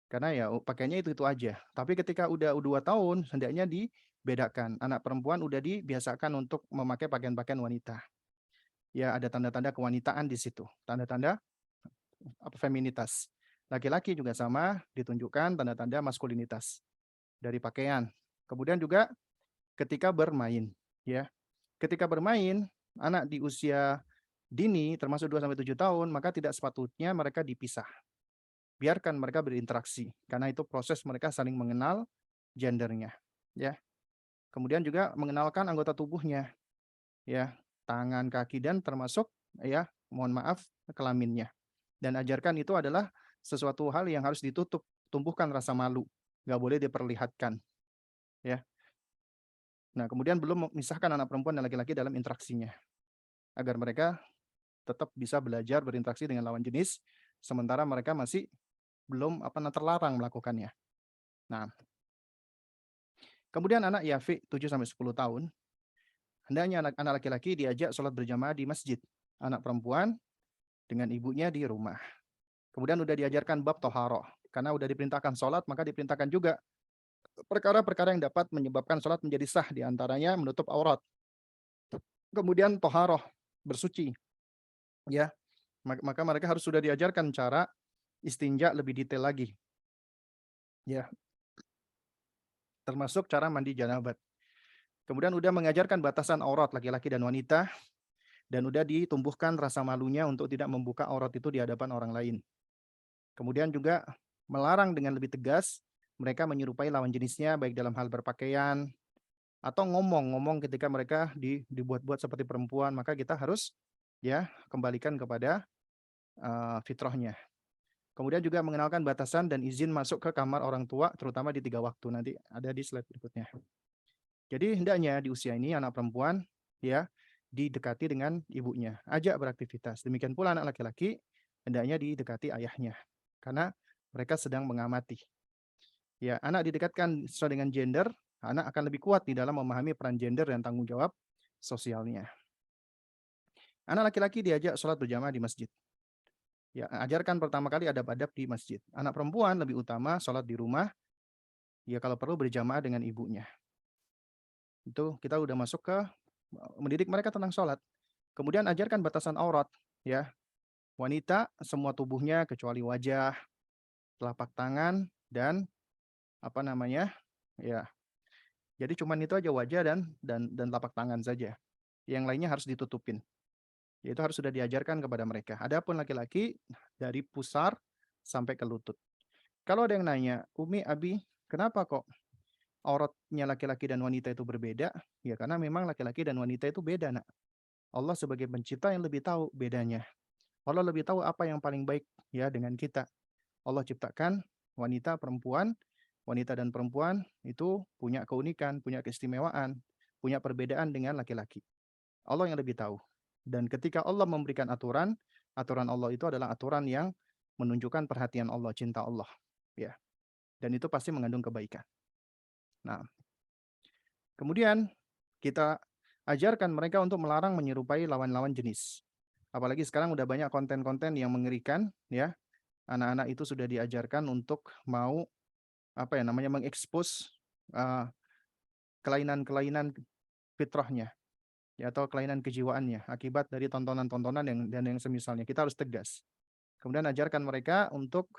Karena ya pakainya itu aja. Tapi ketika udah 2 tahun hendaknya dibedakan. Anak perempuan udah dibiasakan untuk memakai pakaian-pakaian wanita. Ya, ada tanda-tanda kewanitaan di situ, tanda-tanda feminitas. Laki-laki juga sama, ditunjukkan tanda-tanda maskulinitas dari pakaian. Kemudian juga ketika bermain, ya. Ketika bermain, anak di usia dini termasuk 2 sampai 7 tahun, maka tidak sepatutnya mereka dipisah. Biarkan mereka berinteraksi karena itu proses mereka saling mengenal gendernya, ya. Kemudian juga mengenalkan anggota tubuhnya, ya, tangan, kaki dan termasuk, ya, mohon maaf, kelaminnya. Dan ajarkan itu adalah sesuatu hal yang harus ditutup, tumbuhkan rasa malu, nggak boleh diperlihatkan, ya. Nah, kemudian belum memisahkan anak perempuan dan laki-laki dalam interaksinya, agar mereka tetap bisa belajar berinteraksi dengan lawan jenis, sementara mereka masih belum terlarang melakukannya. Nah, kemudian anak yafi 7 sampai 10 tahun, hendaknya anak laki-laki diajak sholat berjamaah di masjid, anak perempuan dengan ibunya di rumah. Kemudian udah diajarkan bab toharoh, karena udah diperintahkan sholat, maka diperintahkan juga perkara-perkara yang dapat menyebabkan sholat menjadi sah, diantaranya menutup aurat. Kemudian toharoh, bersuci, ya. Maka mereka harus sudah diajarkan cara istinja lebih detail lagi, ya, termasuk cara mandi janabat. Kemudian udah mengajarkan batasan aurat laki-laki dan wanita, dan udah ditumbuhkan rasa malunya untuk tidak membuka aurat itu di hadapan orang lain. Kemudian juga melarang dengan lebih tegas mereka menyerupai lawan jenisnya baik dalam hal berpakaian atau ngomong-ngomong ketika mereka dibuat-buat seperti perempuan, maka kita harus, ya, kembalikan kepada fitrahnya. Kemudian juga mengenalkan batasan dan izin masuk ke kamar orang tua terutama di 3 waktu, nanti ada di slide berikutnya. Jadi hendaknya di usia ini anak perempuan, ya, didekati dengan ibunya, ajak beraktivitas. Demikian pula anak laki-laki hendaknya didekati ayahnya, karena mereka sedang mengamati. Ya, anak didekatkan sesuai dengan gender, anak akan lebih kuat di dalam memahami peran gender dan tanggung jawab sosialnya. Anak laki-laki diajak sholat berjamaah di masjid. Ya, ajarkan pertama kali adab-adab di masjid. Anak perempuan lebih utama sholat di rumah, ya kalau perlu berjamaah dengan ibunya. Itu kita udah masuk ke mendidik mereka tentang sholat. Kemudian ajarkan batasan aurat, ya. Wanita semua tubuhnya kecuali wajah, telapak tangan dan ya. Jadi cuman itu aja, wajah dan telapak tangan saja. Yang lainnya harus ditutupin. Yaitu harus sudah diajarkan kepada mereka. Adapun laki-laki dari pusar sampai ke lutut. Kalau ada yang nanya, "Umi, Abi, kenapa kok auratnya laki-laki dan wanita itu berbeda?" Ya karena memang laki-laki dan wanita itu beda, Nak. Allah sebagai pencipta yang lebih tahu bedanya. Allah lebih tahu apa yang paling baik ya dengan kita. Allah ciptakan wanita, perempuan, wanita dan perempuan itu punya keunikan, punya keistimewaan, punya perbedaan dengan laki-laki. Allah yang lebih tahu. Dan ketika Allah memberikan aturan, aturan Allah itu adalah aturan yang menunjukkan perhatian Allah, cinta Allah. Ya. Dan itu pasti mengandung kebaikan. Nah, kemudian kita ajarkan mereka untuk melarang menyerupai lawan-lawan jenis. Apalagi sekarang udah banyak konten-konten yang mengerikan, ya. Anak-anak itu sudah diajarkan untuk mau apa ya namanya mengekspos uh, kelainan-kelainan fitrahnya, ya, atau kelainan kejiwaannya akibat dari tontonan-tontonan yang dan yang semisalnya. Kita harus tegas. Kemudian ajarkan mereka untuk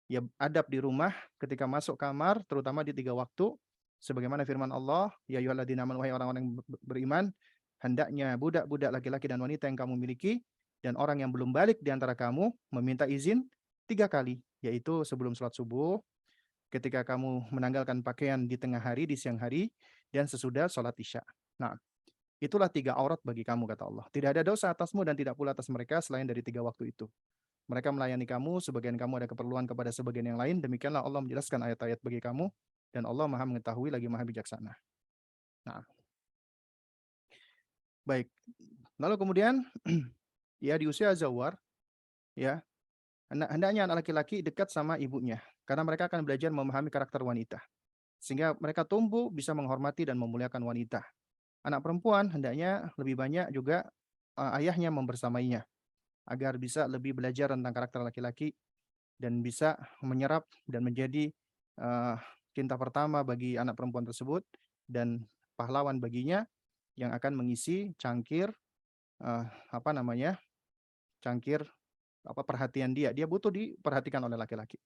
ya adab di rumah ketika masuk kamar, terutama di 3 waktu, sebagaimana firman Allah, ya ayyuhalladzina amanu, wahai orang-orang yang beriman, hendaknya budak-budak laki-laki dan wanita yang kamu miliki dan orang yang belum balik di antara kamu meminta izin 3 kali, yaitu sebelum sholat subuh, ketika kamu menanggalkan pakaian di tengah hari, di siang hari, dan sesudah sholat isya. Nah, itulah 3 aurat bagi kamu, kata Allah. Tidak ada dosa atasmu dan tidak pula atas mereka selain dari 3 waktu itu. Mereka melayani kamu, sebagian kamu ada keperluan kepada sebagian yang lain. Demikianlah Allah menjelaskan ayat-ayat bagi kamu, dan Allah Maha mengetahui lagi Maha bijaksana. Nah, baik. Lalu kemudian, ya di usia zawar, ya hendaknya anak laki-laki dekat sama ibunya, karena mereka akan belajar memahami karakter wanita, sehingga mereka tumbuh bisa menghormati dan memuliakan wanita. Anak perempuan hendaknya lebih banyak juga ayahnya membersamainya, agar bisa lebih belajar tentang karakter laki-laki dan bisa menyerap dan menjadi uh, cinta pertama bagi anak perempuan tersebut dan pahlawan baginya yang akan mengisi cangkir uh, apa namanya cangkir apa perhatian dia. Dia butuh diperhatikan oleh laki-laki.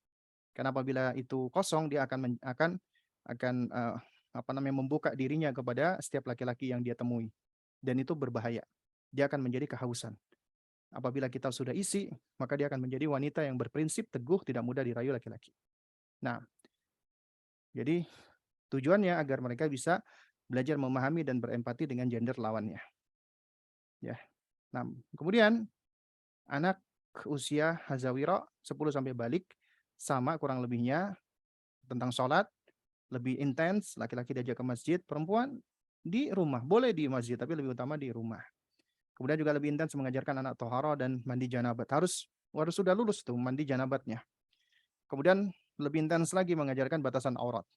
Karena apabila itu kosong, dia akan apa namanya membuka dirinya kepada setiap laki-laki yang dia temui, dan itu berbahaya. Dia akan menjadi kehausan. Apabila kita sudah isi, maka dia akan menjadi wanita yang berprinsip, teguh, tidak mudah dirayu laki-laki. Nah, jadi tujuannya agar mereka bisa belajar memahami dan berempati dengan gender lawannya. Ya. Nah, kemudian anak usia hazawiro 10 sampai balik sama kurang lebihnya tentang sholat lebih intens, laki-laki diajak ke masjid, perempuan di rumah. Boleh di masjid, tapi lebih utama di rumah. Kemudian juga lebih intens mengajarkan anak tohara dan mandi janabat. Harus sudah lulus tuh mandi janabatnya. Kemudian lebih intens lagi mengajarkan batasan aurat.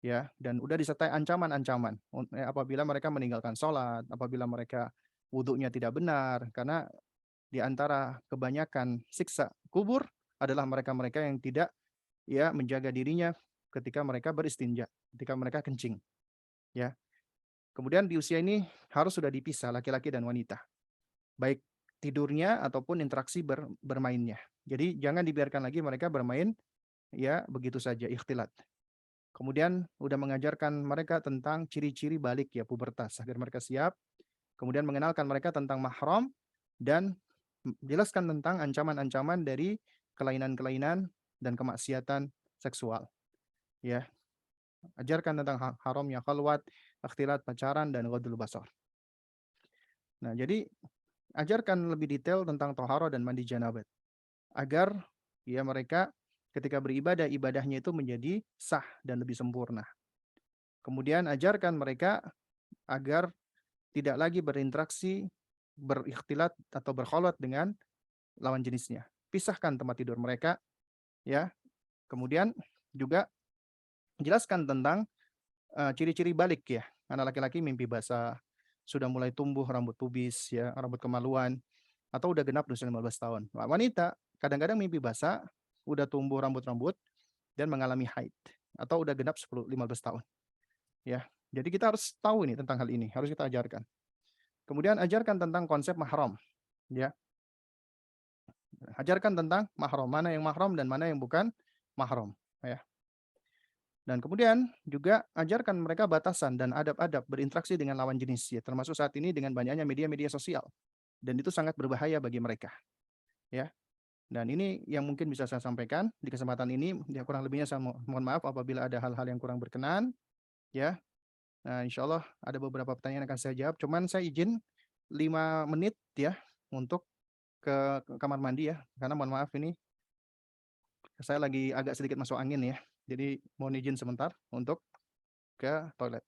Ya, dan udah disertai ancaman-ancaman apabila mereka meninggalkan sholat, apabila mereka wudhunya tidak benar, karena di antara kebanyakan siksa kubur adalah mereka-mereka yang tidak ya menjaga dirinya ketika mereka beristinja, ketika mereka kencing. Ya. Kemudian di usia ini harus sudah dipisah laki-laki dan wanita. Baik tidurnya ataupun interaksi bermainnya. Jadi jangan dibiarkan lagi mereka bermain ya begitu saja ikhtilat. Kemudian udah mengajarkan mereka tentang ciri-ciri balik ya pubertas agar mereka siap. Kemudian mengenalkan mereka tentang mahram dan jelaskan tentang ancaman-ancaman dari kelainan-kelainan dan kemaksiatan seksual. Ya, ajarkan tentang haramnya khalwat, ikhtilat, pacaran, dan ghadul basar. Nah, jadi ajarkan lebih detail tentang tohara dan mandi janabat agar ya mereka ketika beribadah ibadahnya itu menjadi sah dan lebih sempurna. Kemudian ajarkan mereka agar tidak lagi berinteraksi, berikhtilat atau berkholwat dengan lawan jenisnya. Pisahkan tempat tidur mereka, ya. Kemudian juga jelaskan tentang ciri-ciri balik ya. Anak laki-laki mimpi basah, sudah mulai tumbuh rambut pubis, ya, rambut kemaluan, atau udah genap usia 15 tahun. Wanita kadang-kadang mimpi basah, udah tumbuh rambut-rambut dan mengalami haid atau udah genap 10-15 tahun. Ya. Jadi kita harus tahu ini tentang hal ini, harus kita ajarkan. Kemudian ajarkan tentang konsep mahram, ya. Ajarkan tentang mahram, mana yang mahram dan mana yang bukan mahram, ya. Dan kemudian juga ajarkan mereka batasan dan adab-adab berinteraksi dengan lawan jenis, ya, termasuk saat ini dengan banyaknya media-media sosial. dan itu sangat berbahaya bagi mereka, ya. Dan ini yang mungkin bisa saya sampaikan di kesempatan ini, ya kurang lebihnya saya mohon maaf apabila ada hal-hal yang kurang berkenan, ya. Nah, insya Allah ada beberapa pertanyaan yang akan saya jawab, cuman saya izin 5 menit ya untuk ke kamar mandi ya, karena mohon maaf ini saya lagi agak sedikit masuk angin ya. Jadi mohon izin sebentar untuk ke toilet.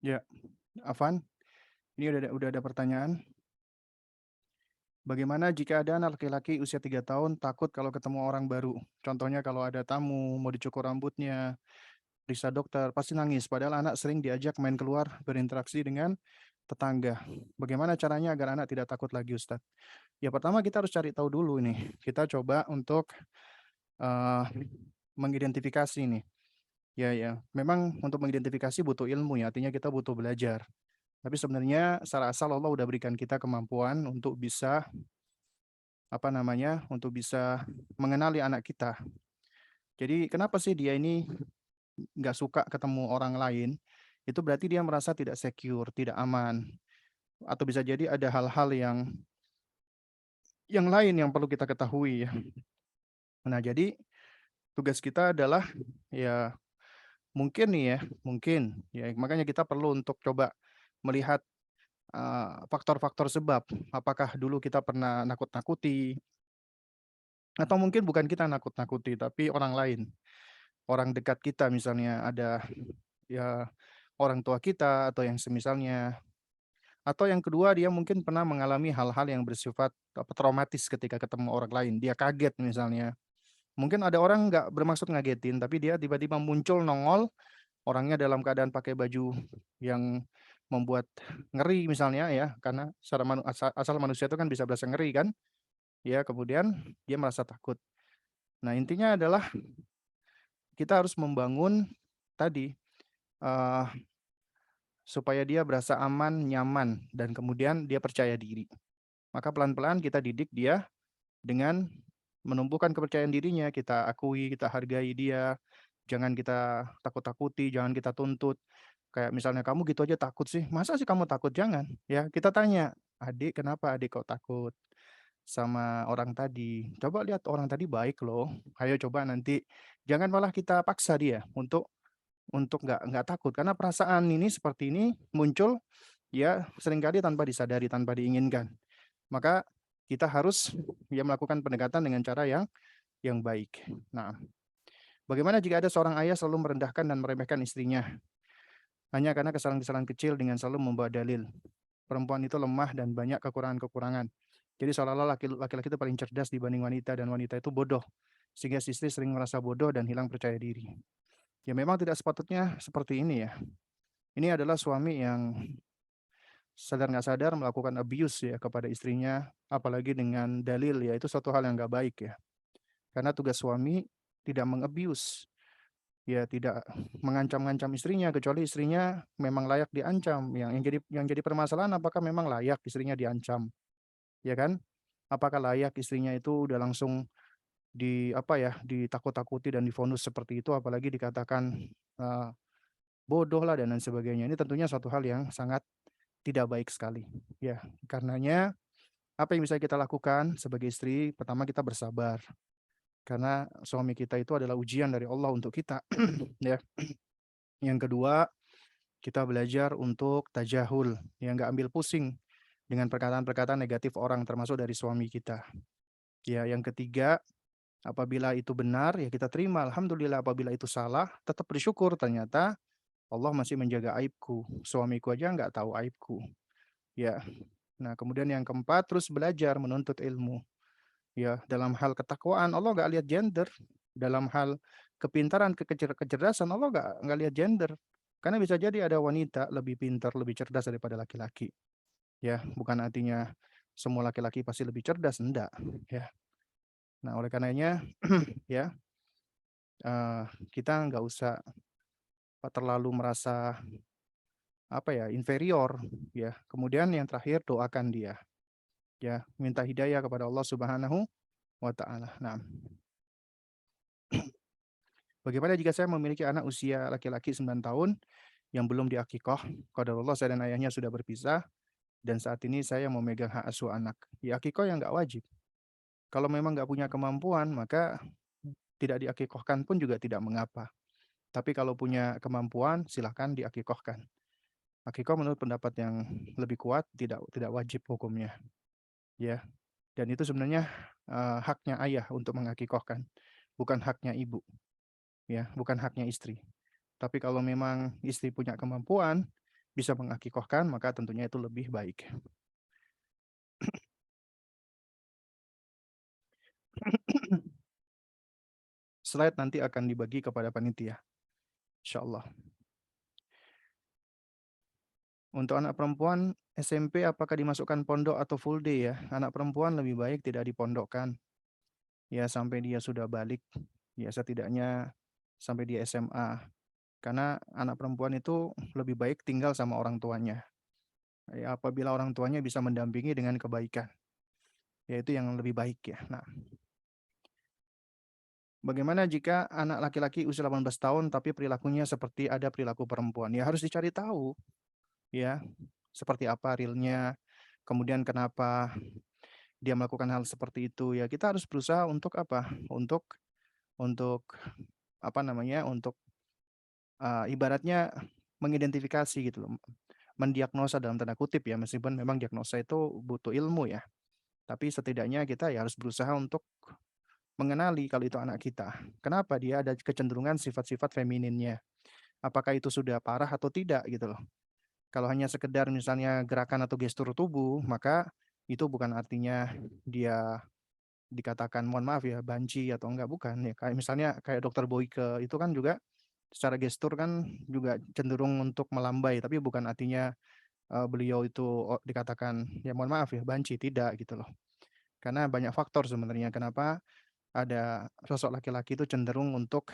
Ya, Afan, ini udah ada pertanyaan. Bagaimana jika ada anak laki-laki usia 3 tahun takut kalau ketemu orang baru? Contohnya kalau ada tamu, mau dicukur rambutnya, periksa dokter, pasti nangis. Padahal anak sering diajak main keluar, berinteraksi dengan tetangga. Bagaimana caranya agar anak tidak takut lagi, Ustadz? Ya pertama kita harus cari tahu dulu nih. Kita coba untuk eh, mengidentifikasi nih. Ya, ya. Memang untuk mengidentifikasi butuh ilmu ya, artinya kita butuh belajar. Tapi sebenarnya secara asal Allah udah berikan kita kemampuan untuk bisa apa namanya, untuk bisa mengenali anak kita. Jadi kenapa sih dia ini nggak suka ketemu orang lain? Itu berarti dia merasa tidak secure, tidak aman, atau bisa jadi ada hal-hal yang lain yang perlu kita ketahui ya. Nah, jadi tugas kita adalah ya mungkin nih ya, mungkin ya makanya kita perlu untuk coba melihat faktor-faktor sebab. Apakah dulu kita pernah nakut-nakuti atau mungkin bukan kita nakut-nakuti tapi orang lain, orang dekat kita misalnya ada ya orang tua kita atau yang semisalnya. Atau yang kedua dia mungkin pernah mengalami hal-hal yang bersifat traumatis ketika ketemu orang lain. Dia kaget misalnya. Mungkin ada orang nggak bermaksud ngagetin, tapi dia tiba-tiba muncul nongol, orangnya dalam keadaan pakai baju yang membuat ngeri misalnya ya, karena secara asal manusia itu kan bisa berasa ngeri kan, ya kemudian dia merasa takut. Nah intinya adalah kita harus membangun tadi eh, supaya dia berasa aman, nyaman, dan kemudian dia percaya diri. Maka pelan-pelan kita didik dia dengan menumbuhkan kepercayaan dirinya, kita akui, kita hargai dia, jangan kita takut-takuti, jangan kita tuntut. Kayak misalnya kamu gitu aja takut sih, masa sih kamu takut? Jangan. Ya, kita tanya, adik kenapa adik kok takut sama orang tadi? Coba lihat orang tadi baik loh. Ayo coba nanti, jangan malah kita paksa dia untuk nggak takut karena perasaan ini seperti ini muncul ya seringkali tanpa disadari, tanpa diinginkan. Maka kita harus ya melakukan pendekatan dengan cara yang baik. Nah, bagaimana jika ada seorang ayah selalu merendahkan dan meremehkan istrinya hanya karena kesalahan-kesalahan kecil dengan selalu membawa dalil? Perempuan itu lemah dan banyak kekurangan-kekurangan. Jadi seolah-olah laki-laki itu paling cerdas dibanding wanita dan wanita itu bodoh. Sehingga si istri sering merasa bodoh dan hilang percaya diri. Ya memang tidak sepatutnya seperti ini ya. Ini adalah suami yang sadar nggak sadar melakukan abuse ya kepada istrinya, apalagi dengan dalil ya itu suatu hal yang nggak baik ya. Karena tugas suami tidak mengabuse, ya tidak mengancam-ngancam istrinya kecuali istrinya memang layak diancam. Yang jadi permasalahan apakah memang layak istrinya diancam, ya kan? Apakah layak istrinya itu udah langsung ditakut-takuti dan difonus seperti itu, apalagi dikatakan uh, bodoh lah dan lain sebagainya. Ini tentunya suatu hal yang sangat tidak baik sekali. Ya, karenanya apa yang bisa kita lakukan sebagai istri? Pertama kita bersabar karena suami kita itu adalah ujian dari Allah untuk kita. Ya. Yang kedua, kita belajar untuk tajahul, yang nggak ambil pusing dengan perkataan-perkataan negatif orang, termasuk dari suami kita. Ya, yang ketiga, apabila itu benar, ya kita terima. Alhamdulillah, apabila itu salah, tetap bersyukur. Ternyata Allah masih menjaga aibku. Suamiku aja nggak tahu aibku. Ya. Nah, kemudian yang keempat, terus belajar menuntut ilmu. Ya, dalam hal ketakwaan Allah nggak lihat gender. Dalam hal kepintaran, kecerdasan Allah nggak lihat gender. Karena bisa jadi ada wanita lebih pintar, lebih cerdas daripada laki-laki. Ya, bukan artinya semua laki-laki pasti lebih cerdas, enggak. Ya. Nah, oleh karenanya, ya kita nggak usah terlalu merasa inferior. Ya. Kemudian yang terakhir doakan dia. Ya, minta hidayah kepada Allah Subhanahu wa Ta'ala. Nah, bagaimana jika saya memiliki anak usia laki-laki 9 tahun yang belum diakikoh? Qadarullah saya dan ayahnya sudah berpisah dan saat ini saya memegang hak asuh anak. Diakikoh yang nggak wajib. Kalau memang nggak punya kemampuan, maka tidak diakikohkan pun juga tidak mengapa. Tapi kalau punya kemampuan, silahkan diakikohkan. Akikoh menurut pendapat yang lebih kuat tidak wajib hukumnya. Ya, dan itu sebenarnya haknya ayah untuk mengakikohkan, bukan haknya ibu. Ya, bukan haknya istri. Tapi kalau memang istri punya kemampuan, bisa mengakikohkan, maka tentunya itu lebih baik. Slide nanti akan dibagi kepada panitia, insyaallah. Untuk anak perempuan SMP apakah dimasukkan pondok atau full day ya? Anak perempuan lebih baik tidak dipondokkan. Ya sampai dia sudah balik, ya setidaknya sampai dia SMA. Karena anak perempuan itu lebih baik tinggal sama orang tuanya. Ya, apabila orang tuanya bisa mendampingi dengan kebaikan, yaitu yang lebih baik ya. Nah, bagaimana jika anak laki-laki usia 18 tahun tapi perilakunya seperti ada perilaku perempuan? Ya harus dicari tahu ya, seperti apa realnya, kemudian kenapa dia melakukan hal seperti itu. Ya kita harus berusaha untuk apa? Untuk apa namanya? Untuk ibaratnya mengidentifikasi gitu loh. Mendiagnosa dalam tanda kutip ya, meskipun memang diagnosa itu butuh ilmu ya. Tapi setidaknya kita ya harus berusaha untuk mengenali kalau itu anak kita. Kenapa dia ada kecenderungan sifat-sifat femininnya? Apakah itu sudah parah atau tidak gitu loh. Kalau hanya sekedar misalnya gerakan atau gestur tubuh, maka itu bukan artinya dia dikatakan mohon maaf ya banci atau enggak, bukan ya. Kayak misalnya kayak dokter Boyke itu kan juga secara gestur kan juga cenderung untuk melambai, tapi bukan artinya beliau itu dikatakan ya mohon maaf ya banci, tidak gitu loh. Karena banyak faktor sebenarnya kenapa ada sosok laki-laki itu cenderung untuk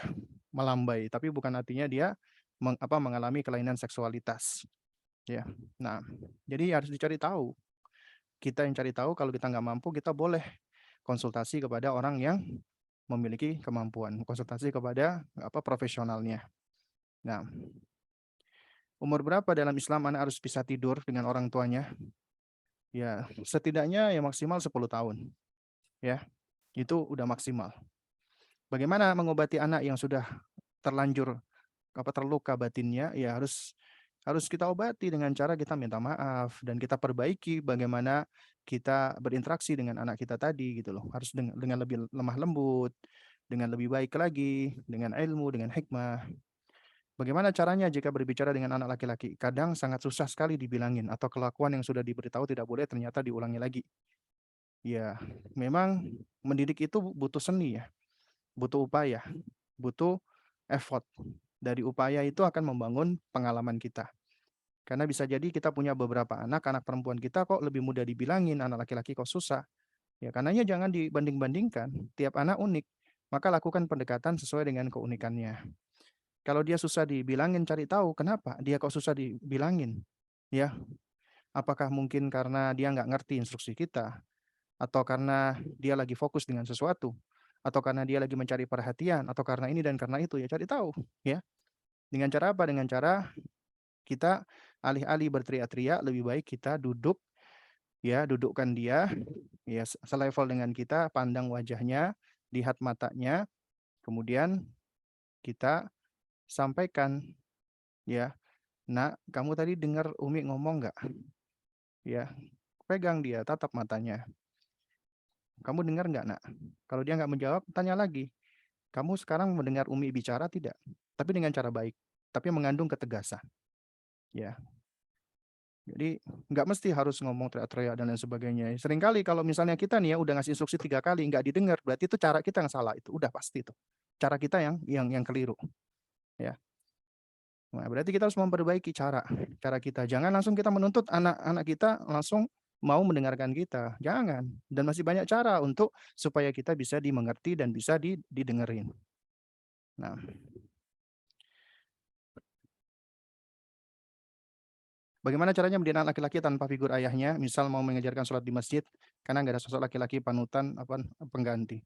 melambai, tapi bukan artinya dia mengalami kelainan seksualitas. Ya, nah, jadi harus dicari tahu. Kita yang cari tahu, kalau kita nggak mampu, kita boleh konsultasi kepada orang yang memiliki kemampuan, konsultasi kepada profesionalnya. Nah, umur berapa dalam Islam anak harus bisa tidur dengan orang tuanya? Ya, setidaknya ya maksimal 10 tahun. Ya, itu udah maksimal. Bagaimana mengobati anak yang sudah terlanjur terluka batinnya? Ya harus harus kita obati dengan cara kita minta maaf dan kita perbaiki bagaimana kita berinteraksi dengan anak kita tadi gitu loh. Harus dengan lebih lemah lembut, dengan lebih baik lagi, dengan ilmu, dengan hikmah. Bagaimana caranya jika berbicara dengan anak laki-laki? Kadang sangat susah sekali dibilangin atau kelakuan yang sudah diberitahu tidak boleh ternyata diulangi lagi. Ya, memang mendidik itu butuh seni ya, butuh upaya, butuh effort. Dari upaya itu akan membangun pengalaman kita. Karena bisa jadi kita punya beberapa anak, anak perempuan kita kok lebih mudah dibilangin, anak laki-laki kok susah. Ya, karenanya jangan dibanding-bandingkan, tiap anak unik. Maka lakukan pendekatan sesuai dengan keunikannya. Kalau dia susah dibilangin, cari tahu kenapa dia kok susah dibilangin. Ya, apakah mungkin karena dia nggak ngerti instruksi kita, atau karena dia lagi fokus dengan sesuatu, atau karena dia lagi mencari perhatian, atau karena ini dan karena itu, ya cari tahu. Ya, dengan cara apa? Dengan cara kita alih-alih berteriak-teriak, lebih baik kita duduk, ya dudukkan dia, ya selevel dengan kita, pandang wajahnya, lihat matanya, kemudian kita sampaikan, ya, nak, kamu tadi dengar Umi ngomong nggak? Ya, pegang dia, tatap matanya. Kamu dengar nggak, nak? Kalau dia nggak menjawab, tanya lagi. Kamu sekarang mendengar Umi bicara tidak? Tapi dengan cara baik, tapi mengandung ketegasan. Ya, jadi nggak mesti harus ngomong teriak-teriak dan lain sebagainya. Seringkali kalau misalnya kita nih ya udah ngasih instruksi 3 kali nggak didengar, berarti itu cara kita yang salah. Itu udah pasti itu. Cara kita yang keliru. Ya. Nah, berarti kita harus memperbaiki cara cara kita. Jangan langsung kita menuntut anak-anak kita langsung mau mendengarkan kita. Jangan. Dan masih banyak cara untuk supaya kita bisa dimengerti dan bisa didengerin. Nah, bagaimana caranya mendidik anak laki-laki tanpa figur ayahnya? Misal mau mengajarkan sholat di masjid, karena nggak ada sosok laki-laki panutan pengganti.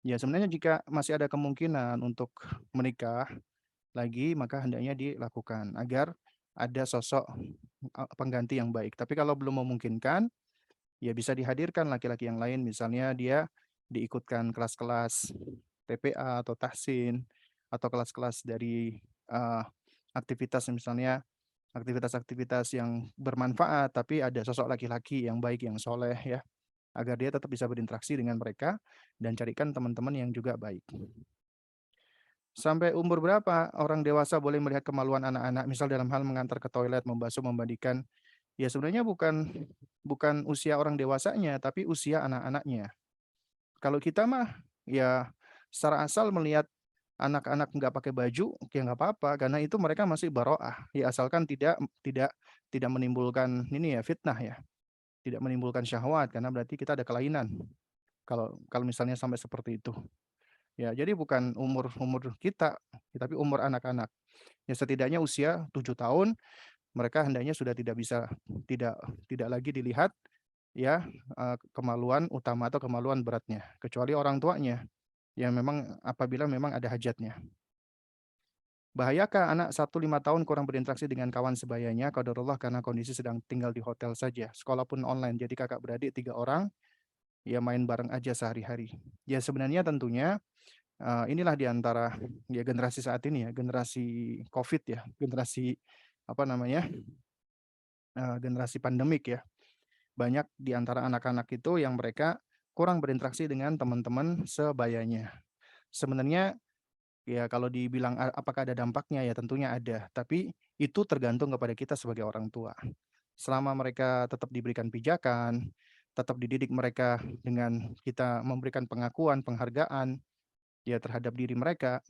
Ya, sebenarnya jika masih ada kemungkinan untuk menikah lagi, maka hendaknya dilakukan agar ada sosok pengganti yang baik. Tapi kalau belum memungkinkan, ya bisa dihadirkan laki-laki yang lain, misalnya dia diikutkan kelas-kelas TPA atau tahsin atau kelas-kelas dari aktivitas misalnya aktivitas-aktivitas yang bermanfaat, tapi ada sosok laki-laki yang baik, yang soleh ya, agar dia tetap bisa berinteraksi dengan mereka dan carikan teman-teman yang juga baik. Sampai umur berapa orang dewasa boleh melihat kemaluan anak-anak, misal dalam hal mengantar ke toilet, membasuh, memandikan, ya sebenarnya bukan bukan usia orang dewasanya, tapi usia anak-anaknya. Kalau kita mah, ya secara asal melihat anak-anak nggak pakai baju, ya nggak apa-apa, karena itu mereka masih baroah, ya asalkan tidak tidak menimbulkan ini ya, fitnah ya, tidak menimbulkan syahwat, karena berarti kita ada kelainan, kalau kalau misalnya sampai seperti itu. Ya, jadi bukan umur umur kita, ya tapi umur anak-anak. Ya setidaknya usia 7 tahun, mereka hendaknya sudah tidak bisa tidak tidak lagi dilihat ya, kemaluan utama atau kemaluan beratnya, kecuali orang tuanya, yang memang apabila memang ada hajatnya. Bahayakah anak 1 5 tahun kurang berinteraksi dengan kawan sebayanya, qadarullah karena kondisi sedang tinggal di hotel saja, sekolah pun online, jadi kakak beradik 3 orang, ya main bareng aja sehari-hari. Ya sebenarnya tentunya, inilah di antara ya generasi saat ini ya, generasi Covid ya, generasi apa namanya, generasi pandemik ya. Banyak di antara anak-anak itu yang mereka kurang berinteraksi dengan teman-teman sebayanya. Sebenarnya ya kalau dibilang apakah ada dampaknya, ya tentunya ada, tapi itu tergantung kepada kita sebagai orang tua. Selama mereka tetap diberikan pijakan, tetap dididik mereka dengan kita memberikan pengakuan, penghargaan ya terhadap diri mereka,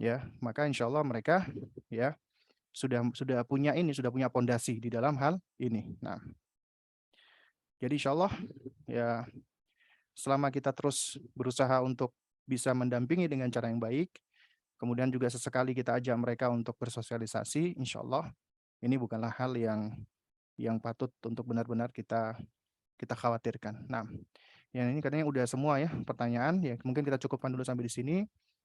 ya, maka insya Allah mereka ya sudah punya ini, sudah punya pondasi di dalam hal ini. Nah, jadi insya Allah ya selama kita terus berusaha untuk bisa mendampingi dengan cara yang baik, kemudian juga sesekali kita ajak mereka untuk bersosialisasi, insya Allah ini bukanlah hal yang patut untuk benar-benar kita kita khawatirkan. Nah, yang ini katanya udah semua ya pertanyaan, ya mungkin kita cukupkan dulu sampai di sini.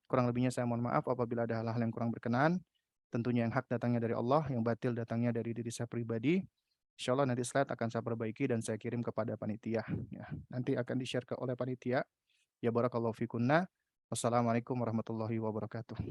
Kurang lebihnya saya mohon maaf apabila ada hal-hal yang kurang berkenan. Tentunya yang hak datangnya dari Allah, yang batil datangnya dari diri saya pribadi. Insya Allah nanti slide akan saya perbaiki dan saya kirim kepada panitia. Ya, nanti akan di-share oleh panitia. Ya barakallahu fikunna. Wassalamualaikum warahmatullahi wabarakatuh.